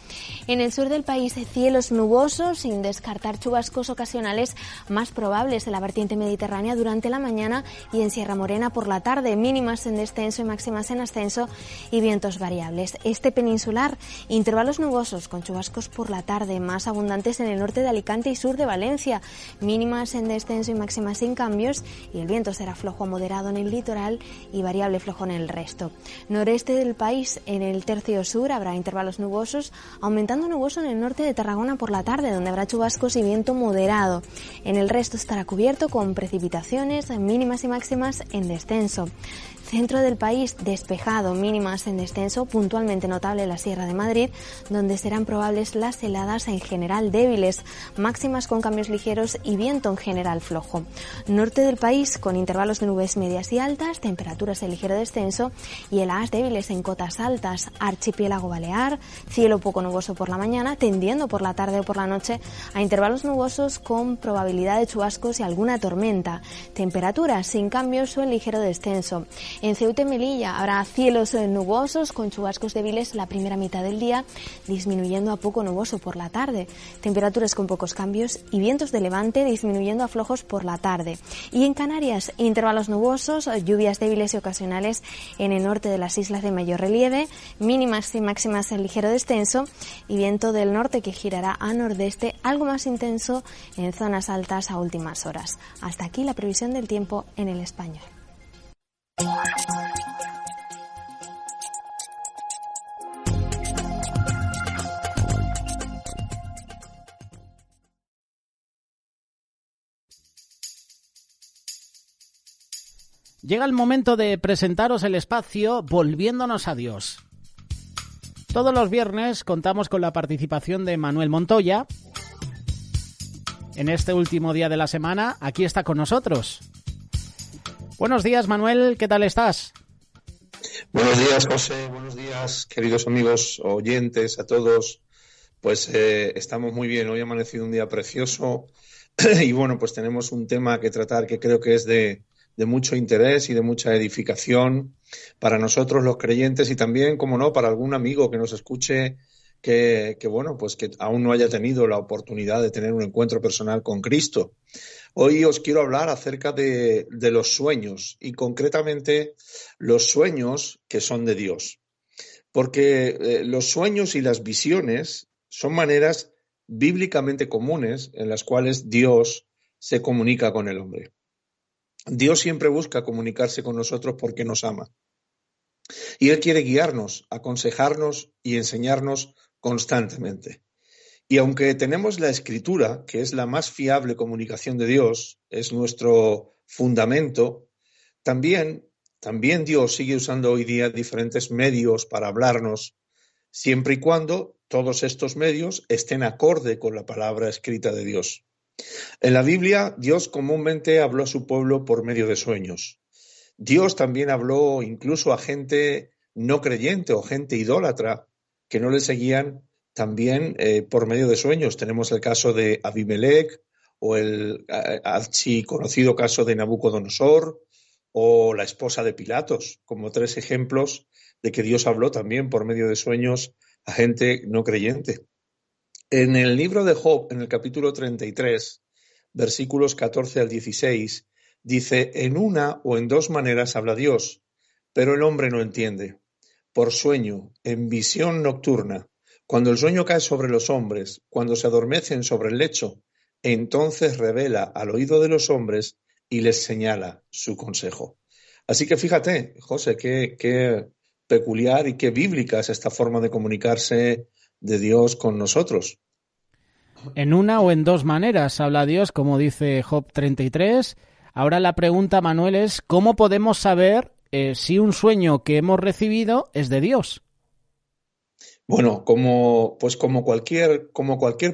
En el sur del país, cielos nubosos, sin descartar chubascos ocasionales más probables en la vertiente mediterránea durante la mañana y en Sierra Morena por la tarde, mínimas en descenso y máximas en ascenso y vientos variables. Este peninsular, intervalos nubosos con chubascos por la tarde, más abundantes en el norte de Alicante y sur de Valencia, mínimas en descenso y máximas sin cambios, y el viento será flojo a moderado en el litoral y variable flojo en el resto. Noreste del país, en el tercio sur habrá intervalos nubosos, aumentando nuboso en el norte de Tarragona por la tarde, donde habrá chubascos y viento moderado. En el resto estará cubierto con precipitaciones mínimas y máximas en descenso. Centro del país despejado, mínimas en descenso, puntualmente notable la Sierra de Madrid, donde serán probables las heladas en general débiles, máximas con cambios ligeros y viento en general flojo. Norte del país con intervalos de nubes medias y altas, temperaturas en ligero descenso y heladas débiles en cotas altas. Archipiélago balear, cielo poco nuboso por la mañana, tendiendo por la tarde o por la noche a intervalos nubosos con probabilidad de chubascos y alguna tormenta. Temperaturas sin cambios o en ligero descenso. En Ceuta y Melilla habrá cielos nubosos con chubascos débiles la primera mitad del día, disminuyendo a poco nuboso por la tarde. Temperaturas con pocos cambios y vientos de levante disminuyendo a flojos por la tarde. Y en Canarias, intervalos nubosos, lluvias débiles y ocasionales en el norte de las islas de mayor relieve, mínimas y máximas en ligero descenso y viento del norte que girará a nordeste, algo más intenso en zonas altas a últimas horas. Hasta aquí la previsión del tiempo en el Español. Llega el momento de presentaros el espacio Volviéndonos a Dios. Todos los viernes contamos con la participación de Manuel Montoya. En este último día de la semana, aquí está con nosotros. Buenos días, Manuel, ¿qué tal estás? Buenos días, José, buenos días, queridos amigos oyentes, a todos. Pues estamos muy bien, hoy ha amanecido un día precioso y bueno, pues tenemos un tema que tratar que creo que es de mucho interés y de mucha edificación para nosotros los creyentes y también, como no, para algún amigo que nos escuche que bueno, pues que aún no haya tenido la oportunidad de tener un encuentro personal con Cristo. Hoy os quiero hablar acerca de los sueños y concretamente los sueños que son de Dios. Porque los sueños y las visiones son maneras bíblicamente comunes en las cuales Dios se comunica con el hombre. Dios siempre busca comunicarse con nosotros porque nos ama. Y Él quiere guiarnos, aconsejarnos y enseñarnos constantemente. Y aunque tenemos la Escritura, que es la más fiable comunicación de Dios, es nuestro fundamento, también Dios sigue usando hoy día diferentes medios para hablarnos, siempre y cuando todos estos medios estén acorde con la palabra escrita de Dios. En la Biblia, Dios comúnmente habló a su pueblo por medio de sueños. Dios también habló incluso a gente no creyente o gente idólatra que no le seguían también por medio de sueños. Tenemos el caso de Abimelech o el archiconocido caso de Nabucodonosor o la esposa de Pilatos, como tres ejemplos de que Dios habló también por medio de sueños a gente no creyente. En el libro de Job, en el capítulo 33, versículos 14 al 16, dice: en una o en dos maneras habla Dios, pero el hombre no entiende. Por sueño, en visión nocturna, cuando el sueño cae sobre los hombres, cuando se adormecen sobre el lecho, entonces revela al oído de los hombres y les señala su consejo. Así que fíjate, José, qué peculiar y qué bíblica es esta forma de comunicarse de Dios con nosotros. En una o en dos maneras habla Dios, como dice Job 33. Ahora la pregunta, Manuel, es ¿cómo podemos saber si un sueño que hemos recibido es de Dios? Bueno, como cualquier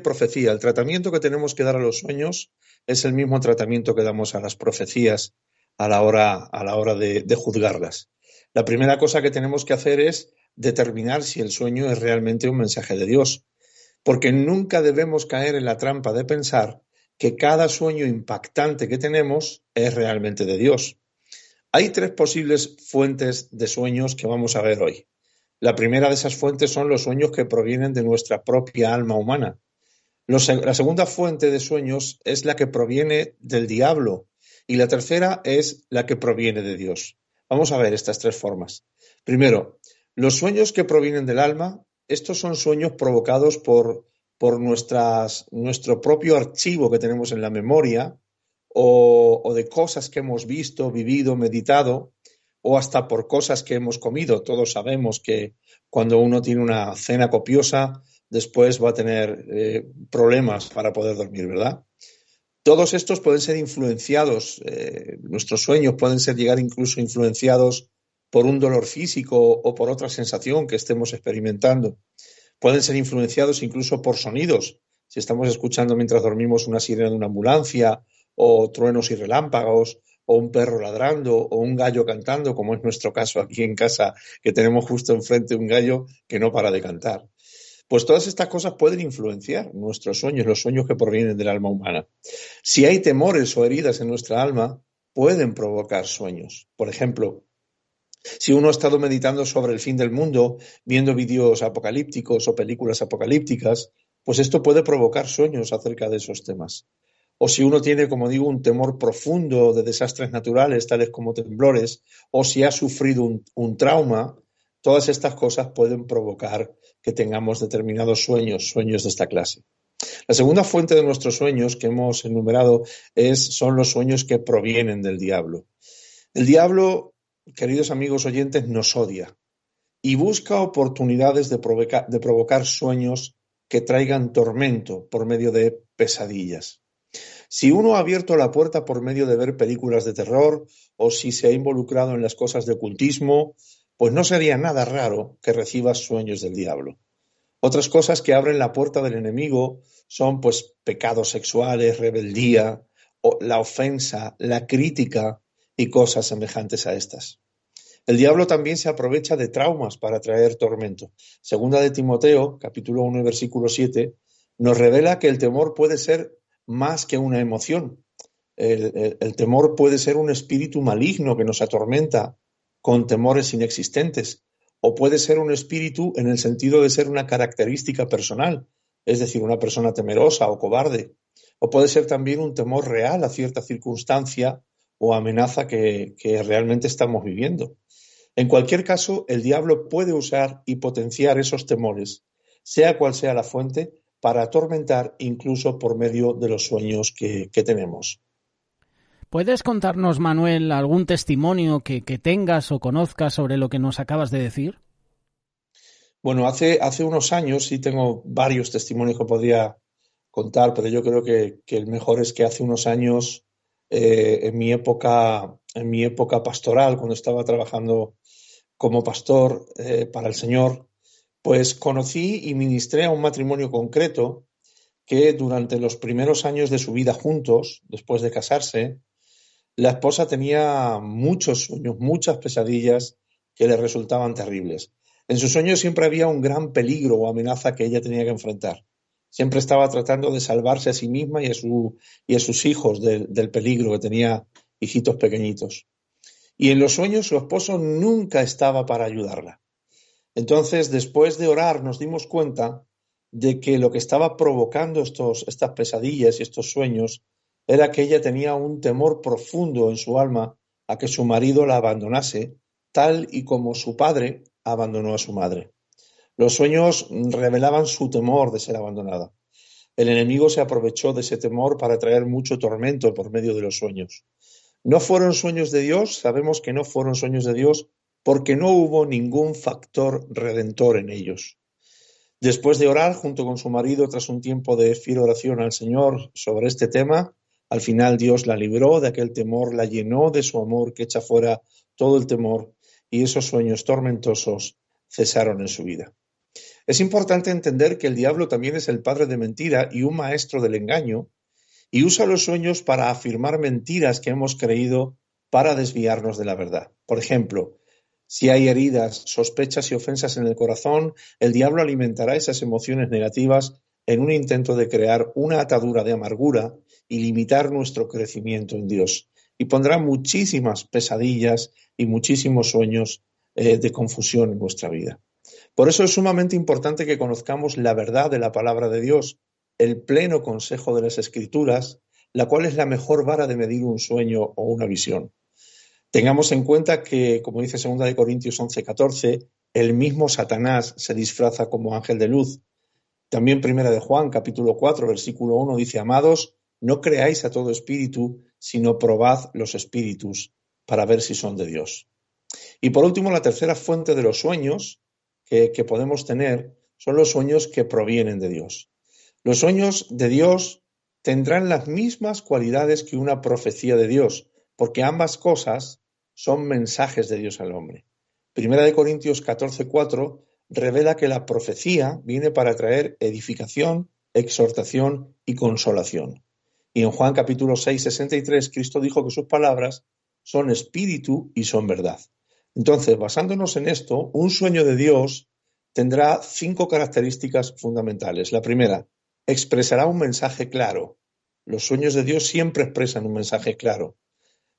profecía, el tratamiento que tenemos que dar a los sueños es el mismo tratamiento que damos a las profecías a la hora de juzgarlas. La primera cosa que tenemos que hacer es determinar si el sueño es realmente un mensaje de Dios, porque nunca debemos caer en la trampa de pensar que cada sueño impactante que tenemos es realmente de Dios. Hay 3 posibles fuentes de sueños que vamos a ver hoy. La primera de esas fuentes son los sueños que provienen de nuestra propia alma humana. La segunda fuente de sueños es la que proviene del diablo y la tercera es la que proviene de Dios. Vamos a ver estas 3 formas. Primero, los sueños que provienen del alma, estos son sueños provocados por nuestro propio archivo que tenemos en la memoria o de cosas que hemos visto, vivido, meditado, o hasta por cosas que hemos comido. Todos sabemos que cuando uno tiene una cena copiosa, después va a tener problemas para poder dormir, ¿verdad? Todos estos pueden ser influenciados, nuestros sueños pueden llegar incluso influenciados por un dolor físico o por otra sensación que estemos experimentando. Pueden ser influenciados incluso por sonidos. Si estamos escuchando mientras dormimos una sirena de una ambulancia, o truenos y relámpagos, o un perro ladrando, o un gallo cantando, como es nuestro caso aquí en casa, que tenemos justo enfrente un gallo que no para de cantar. Pues todas estas cosas pueden influenciar nuestros sueños, los sueños que provienen del alma humana. Si hay temores o heridas en nuestra alma, pueden provocar sueños. Por ejemplo, si uno ha estado meditando sobre el fin del mundo, viendo vídeos apocalípticos o películas apocalípticas, pues esto puede provocar sueños acerca de esos temas. O si uno tiene, como digo, un temor profundo de desastres naturales, tales como temblores, o si ha sufrido un trauma, todas estas cosas pueden provocar que tengamos determinados sueños de esta clase. La segunda fuente de nuestros sueños que hemos enumerado son los sueños que provienen del diablo. El diablo, queridos amigos oyentes, nos odia y busca oportunidades de provocar sueños que traigan tormento por medio de pesadillas. Si uno ha abierto la puerta por medio de ver películas de terror o si se ha involucrado en las cosas de ocultismo, pues no sería nada raro que reciba sueños del diablo. Otras cosas que abren la puerta del enemigo son pues pecados sexuales, rebeldía, o la ofensa, la crítica y cosas semejantes a estas. El diablo también se aprovecha de traumas para traer tormento. Segunda de Timoteo, capítulo 1, versículo 7, nos revela que el temor puede ser más que una emoción. El temor puede ser un espíritu maligno que nos atormenta con temores inexistentes, o puede ser un espíritu en el sentido de ser una característica personal, es decir, una persona temerosa o cobarde, o puede ser también un temor real a cierta circunstancia o amenaza que realmente estamos viviendo. En cualquier caso, el diablo puede usar y potenciar esos temores, sea cual sea la fuente, para atormentar incluso por medio de los sueños que tenemos. ¿Puedes contarnos, Manuel, algún testimonio que tengas o conozcas sobre lo que nos acabas de decir? Bueno, hace unos años sí tengo varios testimonios que podría contar, pero yo creo que el mejor es que hace unos años, en mi época pastoral, cuando estaba trabajando como pastor para el Señor, pues conocí y ministré a un matrimonio concreto que durante los primeros años de su vida juntos, después de casarse, la esposa tenía muchos sueños, muchas pesadillas que le resultaban terribles. En sus sueños siempre había un gran peligro o amenaza que ella tenía que enfrentar. Siempre estaba tratando de salvarse a sí misma y a sus hijos del peligro, que tenía hijitos pequeñitos. Y en los sueños su esposo nunca estaba para ayudarla. Entonces, después de orar, nos dimos cuenta de que lo que estaba provocando estas pesadillas y estos sueños era que ella tenía un temor profundo en su alma a que su marido la abandonase, tal y como su padre abandonó a su madre. Los sueños revelaban su temor de ser abandonada. El enemigo se aprovechó de ese temor para traer mucho tormento por medio de los sueños. ¿No fueron sueños de Dios? Sabemos que no fueron sueños de Dios porque no hubo ningún factor redentor en ellos. Después de orar junto con su marido tras un tiempo de fiel oración al Señor sobre este tema, al final Dios la libró de aquel temor, la llenó de su amor que echa fuera todo el temor y esos sueños tormentosos cesaron en su vida. Es importante entender que el diablo también es el padre de mentira y un maestro del engaño y usa los sueños para afirmar mentiras que hemos creído para desviarnos de la verdad. Por ejemplo, Si hay heridas, sospechas y ofensas en el corazón, el diablo alimentará esas emociones negativas en un intento de crear una atadura de amargura y limitar nuestro crecimiento en Dios. Y pondrá muchísimas pesadillas y muchísimos sueños de confusión en nuestra vida. Por eso es sumamente importante que conozcamos la verdad de la palabra de Dios, el pleno consejo de las Escrituras, la cual es la mejor vara de medir un sueño o una visión. Tengamos en cuenta que, como dice 2 Corintios 11:14, el mismo Satanás se disfraza como ángel de luz. También 1 Juan, capítulo 4, versículo 1, dice: Amados, no creáis a todo espíritu, sino probad los espíritus para ver si son de Dios. Y por último, la tercera fuente de los sueños que podemos tener son los sueños que provienen de Dios. Los sueños de Dios tendrán las mismas cualidades que una profecía de Dios, porque ambas cosas son mensajes de Dios al hombre. 1 Corintios 14:4 revela que la profecía viene para traer edificación, exhortación y consolación. Y en Juan capítulo 6:63 Cristo dijo que sus palabras son espíritu y son verdad. Entonces, basándonos en esto, un sueño de Dios tendrá 5 características fundamentales. La primera, expresará un mensaje claro. Los sueños de Dios siempre expresan un mensaje claro.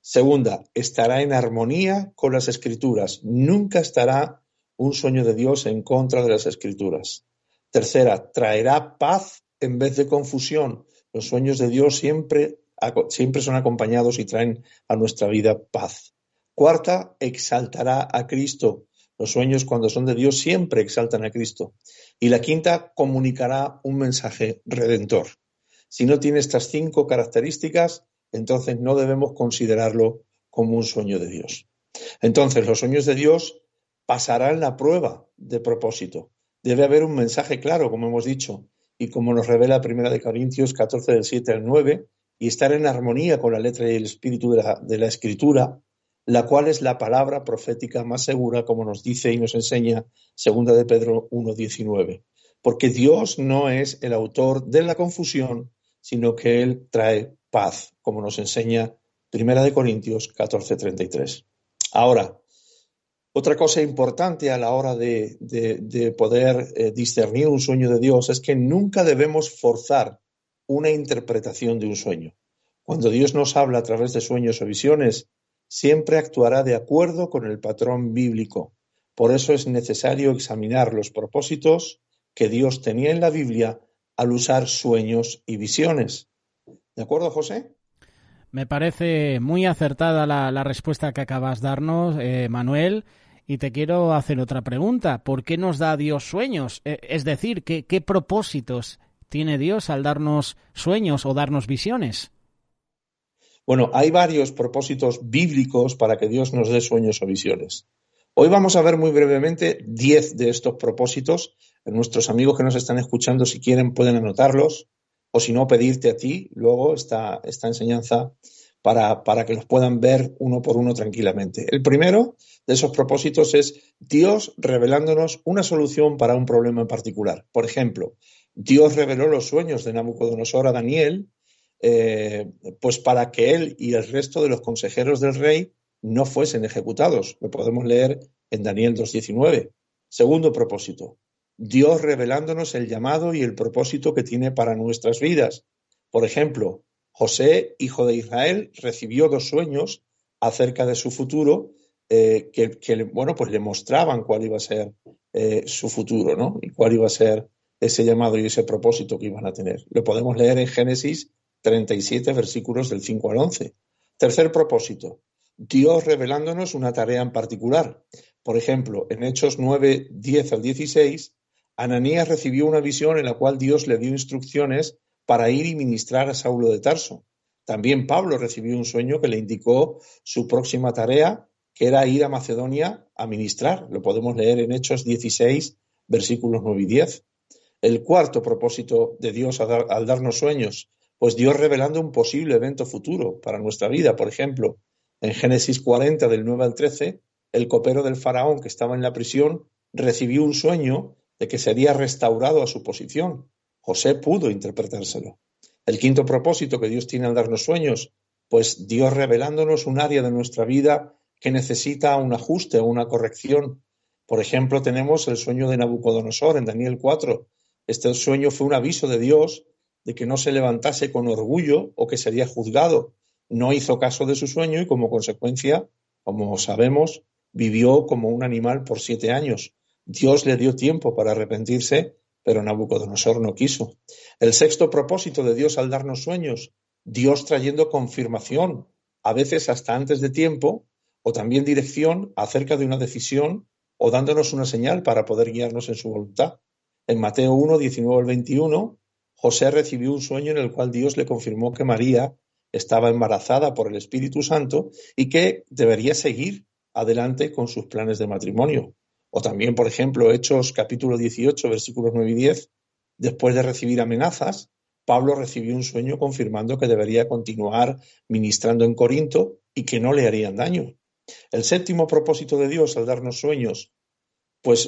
Segunda, estará en armonía con las Escrituras. Nunca estará un sueño de Dios en contra de las Escrituras. Tercera, traerá paz en vez de confusión. Los sueños de Dios siempre son acompañados y traen a nuestra vida paz. Cuarta, exaltará a Cristo. Los sueños, cuando son de Dios, siempre exaltan a Cristo. Y la quinta, comunicará un mensaje redentor. Si no tiene estas 5 características, entonces no debemos considerarlo como un sueño de Dios. Entonces, los sueños de Dios pasarán la prueba de propósito. Debe haber un mensaje claro, como hemos dicho, y como nos revela 1 Corintios 14, del 7 al 9, y estar en armonía con la letra y el espíritu de la Escritura, la cual es la palabra profética más segura, como nos dice y nos enseña 2 de Pedro 1:19. Porque Dios no es el autor de la confusión, sino que Él trae paz, como nos enseña 1 Corintios 14:33. Ahora, otra cosa importante a la hora de poder discernir un sueño de Dios es que nunca debemos forzar una interpretación de un sueño. Cuando Dios nos habla a través de sueños o visiones, siempre actuará de acuerdo con el patrón bíblico. Por eso es necesario examinar los propósitos que Dios tenía en la Biblia al usar sueños y visiones. ¿De acuerdo, José? Me parece muy acertada la respuesta que acabas de darnos, Manuel, y te quiero hacer otra pregunta. ¿Por qué nos da Dios sueños? Es decir, ¿qué propósitos tiene Dios al darnos sueños o darnos visiones? Bueno, hay varios propósitos bíblicos para que Dios nos dé sueños o visiones. Hoy vamos a ver muy brevemente 10 de estos propósitos. Nuestros amigos que nos están escuchando, si quieren, pueden anotarlos, o si no, pedirte a ti luego esta enseñanza para que los puedan ver uno por uno tranquilamente. El primero de esos propósitos es Dios revelándonos una solución para un problema en particular. Por ejemplo, Dios reveló los sueños de Nabucodonosor a Daniel, pues para que él y el resto de los consejeros del rey no fuesen ejecutados. Lo podemos leer en Daniel 2:19. Segundo propósito, Dios revelándonos el llamado y el propósito que tiene para nuestras vidas. Por ejemplo, José, hijo de Israel, recibió 2 sueños acerca de su futuro que le mostraban cuál iba a ser su futuro, ¿no? Y cuál iba a ser ese llamado y ese propósito que iban a tener. Lo podemos leer en Génesis 37, versículos del 5 al 11. Tercer propósito, Dios revelándonos una tarea en particular. Por ejemplo, en Hechos 9, 10 al 16, Ananías recibió una visión en la cual Dios le dio instrucciones para ir y ministrar a Saulo de Tarso. También Pablo recibió un sueño que le indicó su próxima tarea, que era ir a Macedonia a ministrar. Lo podemos leer en Hechos 16, versículos 9 y 10. El cuarto propósito de Dios al darnos sueños, pues Dios revelando un posible evento futuro para nuestra vida. Por ejemplo, en Génesis 40, del 9 al 13, el copero del faraón que estaba en la prisión recibió un sueño de que sería restaurado a su posición. José pudo interpretárselo. El quinto propósito que Dios tiene al darnos sueños, pues Dios revelándonos un área de nuestra vida que necesita un ajuste o una corrección. Por ejemplo, tenemos el sueño de Nabucodonosor en Daniel 4. Este sueño fue un aviso de Dios de que no se levantase con orgullo o que sería juzgado. No hizo caso de su sueño y como consecuencia, como sabemos, vivió como un animal por 7 años. Dios le dio tiempo para arrepentirse, pero Nabucodonosor no quiso. El sexto propósito de Dios al darnos sueños, Dios trayendo confirmación, a veces hasta antes de tiempo, o también dirección acerca de una decisión o dándonos una señal para poder guiarnos en su voluntad. En Mateo 1, 19 al 21, José recibió un sueño en el cual Dios le confirmó que María estaba embarazada por el Espíritu Santo y que debería seguir adelante con sus planes de matrimonio. O también, por ejemplo, Hechos capítulo 18, versículos 9 y 10, después de recibir amenazas, Pablo recibió un sueño confirmando que debería continuar ministrando en Corinto y que no le harían daño. El séptimo propósito de Dios al darnos sueños, pues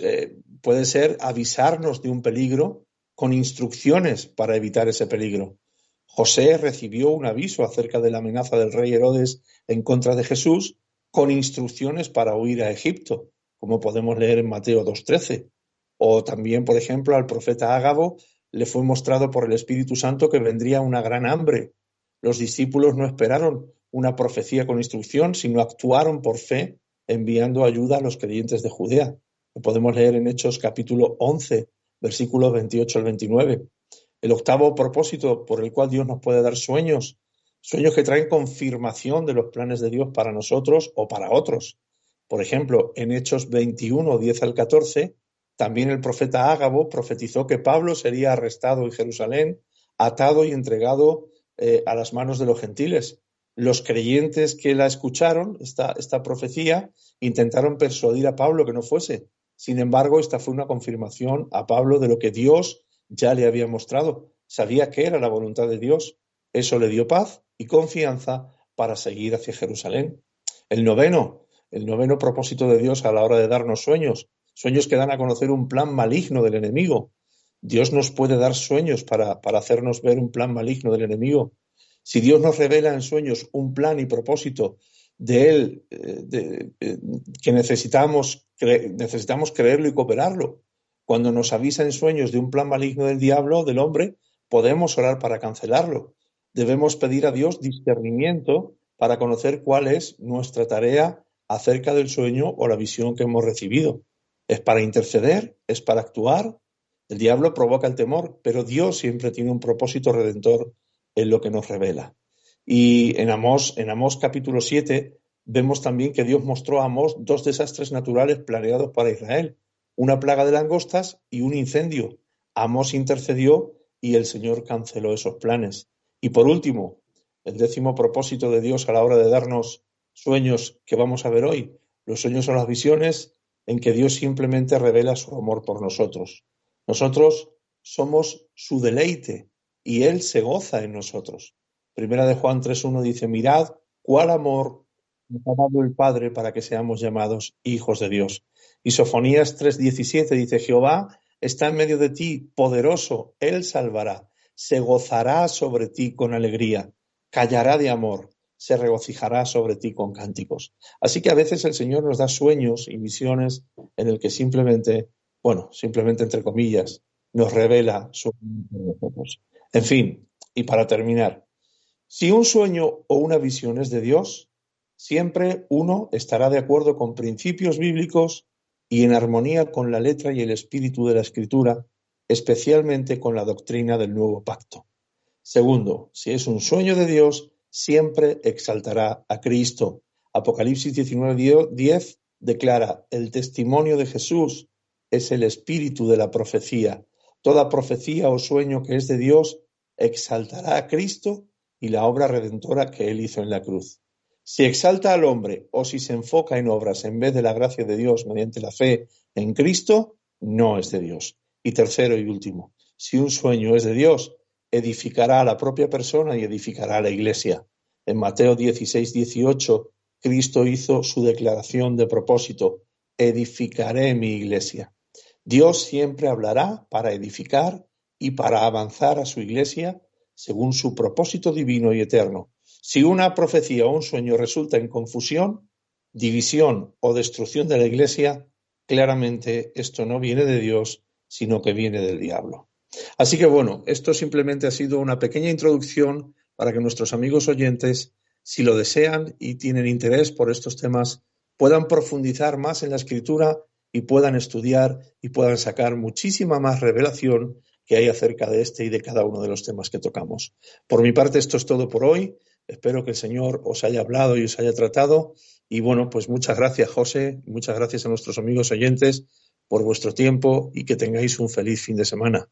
puede ser avisarnos de un peligro con instrucciones para evitar ese peligro. José recibió un aviso acerca de la amenaza del rey Herodes en contra de Jesús con instrucciones para huir a Egipto, como podemos leer en Mateo 2:13. O también, por ejemplo, al profeta Ágabo le fue mostrado por el Espíritu Santo que vendría una gran hambre. Los discípulos no esperaron una profecía con instrucción, sino actuaron por fe, enviando ayuda a los creyentes de Judea. Lo podemos leer en Hechos capítulo 11, versículos 28 al 29. El octavo propósito por el cual Dios nos puede dar sueños, sueños que traen confirmación de los planes de Dios para nosotros o para otros. Por ejemplo, en Hechos 21, 10 al 14, también el profeta Ágabo profetizó que Pablo sería arrestado en Jerusalén, atado y entregado a las manos de los gentiles. Los creyentes que la escucharon, esta profecía, intentaron persuadir a Pablo que no fuese. Sin embargo, esta fue una confirmación a Pablo de lo que Dios ya le había mostrado. Sabía que era la voluntad de Dios. Eso le dio paz y confianza para seguir hacia Jerusalén. El noveno propósito de Dios a la hora de darnos sueños que dan a conocer un plan maligno del enemigo. Dios nos puede dar sueños para hacernos ver un plan maligno del enemigo. Si Dios nos revela en sueños un plan y propósito de Él, que necesitamos creerlo y cooperarlo. Cuando nos avisa en sueños de un plan maligno del diablo, del hombre, podemos orar para cancelarlo. Debemos pedir a Dios discernimiento para conocer cuál es nuestra tarea acerca del sueño o la visión que hemos recibido. Es para interceder, es para actuar. El diablo provoca el temor, pero Dios siempre tiene un propósito redentor en lo que nos revela. Y en Amós capítulo 7 vemos también que Dios mostró a Amós 2 desastres naturales planeados para Israel, una plaga de langostas y un incendio. Amós intercedió y el Señor canceló esos planes. Y por último, el 10º propósito de Dios a la hora de darnos sueños que vamos a ver hoy. Los sueños son las visiones en que Dios simplemente revela su amor por nosotros. Nosotros somos su deleite y Él se goza en nosotros. Primera de Juan 3:1 dice, mirad cuál amor nos ha dado el Padre para que seamos llamados hijos de Dios. Y Sofonías 3:17 dice, Jehová está en medio de ti, poderoso, Él salvará, se gozará sobre ti con alegría, callará de amor, se regocijará sobre ti con cánticos. Así que a veces el Señor nos da sueños y visiones en el que simplemente entre comillas, nos revela su amor por nosotros. En fin, y para terminar, si un sueño o una visión es de Dios, siempre uno estará de acuerdo con principios bíblicos y en armonía con la letra y el espíritu de la Escritura, especialmente con la doctrina del nuevo pacto. Segundo, si es un sueño de Dios, siempre exaltará a Cristo. Apocalipsis 19:10 declara, el testimonio de Jesús es el espíritu de la profecía. Toda profecía o sueño que es de Dios exaltará a Cristo y la obra redentora que Él hizo en la cruz. Si exalta al hombre o si se enfoca en obras en vez de la gracia de Dios mediante la fe en Cristo, no es de Dios. Y tercero y último, si un sueño es de Dios, edificará a la propia persona y edificará a la iglesia. En Mateo 16:18, Cristo hizo su declaración de propósito, edificaré mi iglesia. Dios siempre hablará para edificar y para avanzar a su iglesia según su propósito divino y eterno. Si una profecía o un sueño resulta en confusión, división o destrucción de la Iglesia, claramente esto no viene de Dios, sino que viene del diablo. Así que bueno, esto simplemente ha sido una pequeña introducción para que nuestros amigos oyentes, si lo desean y tienen interés por estos temas, puedan profundizar más en la Escritura y puedan estudiar y puedan sacar muchísima más revelación que hay acerca de este y de cada uno de los temas que tocamos. Por mi parte, esto es todo por hoy. Espero que el Señor os haya hablado y os haya tratado. Y bueno, pues muchas gracias, José, muchas gracias a nuestros amigos oyentes por vuestro tiempo y que tengáis un feliz fin de semana.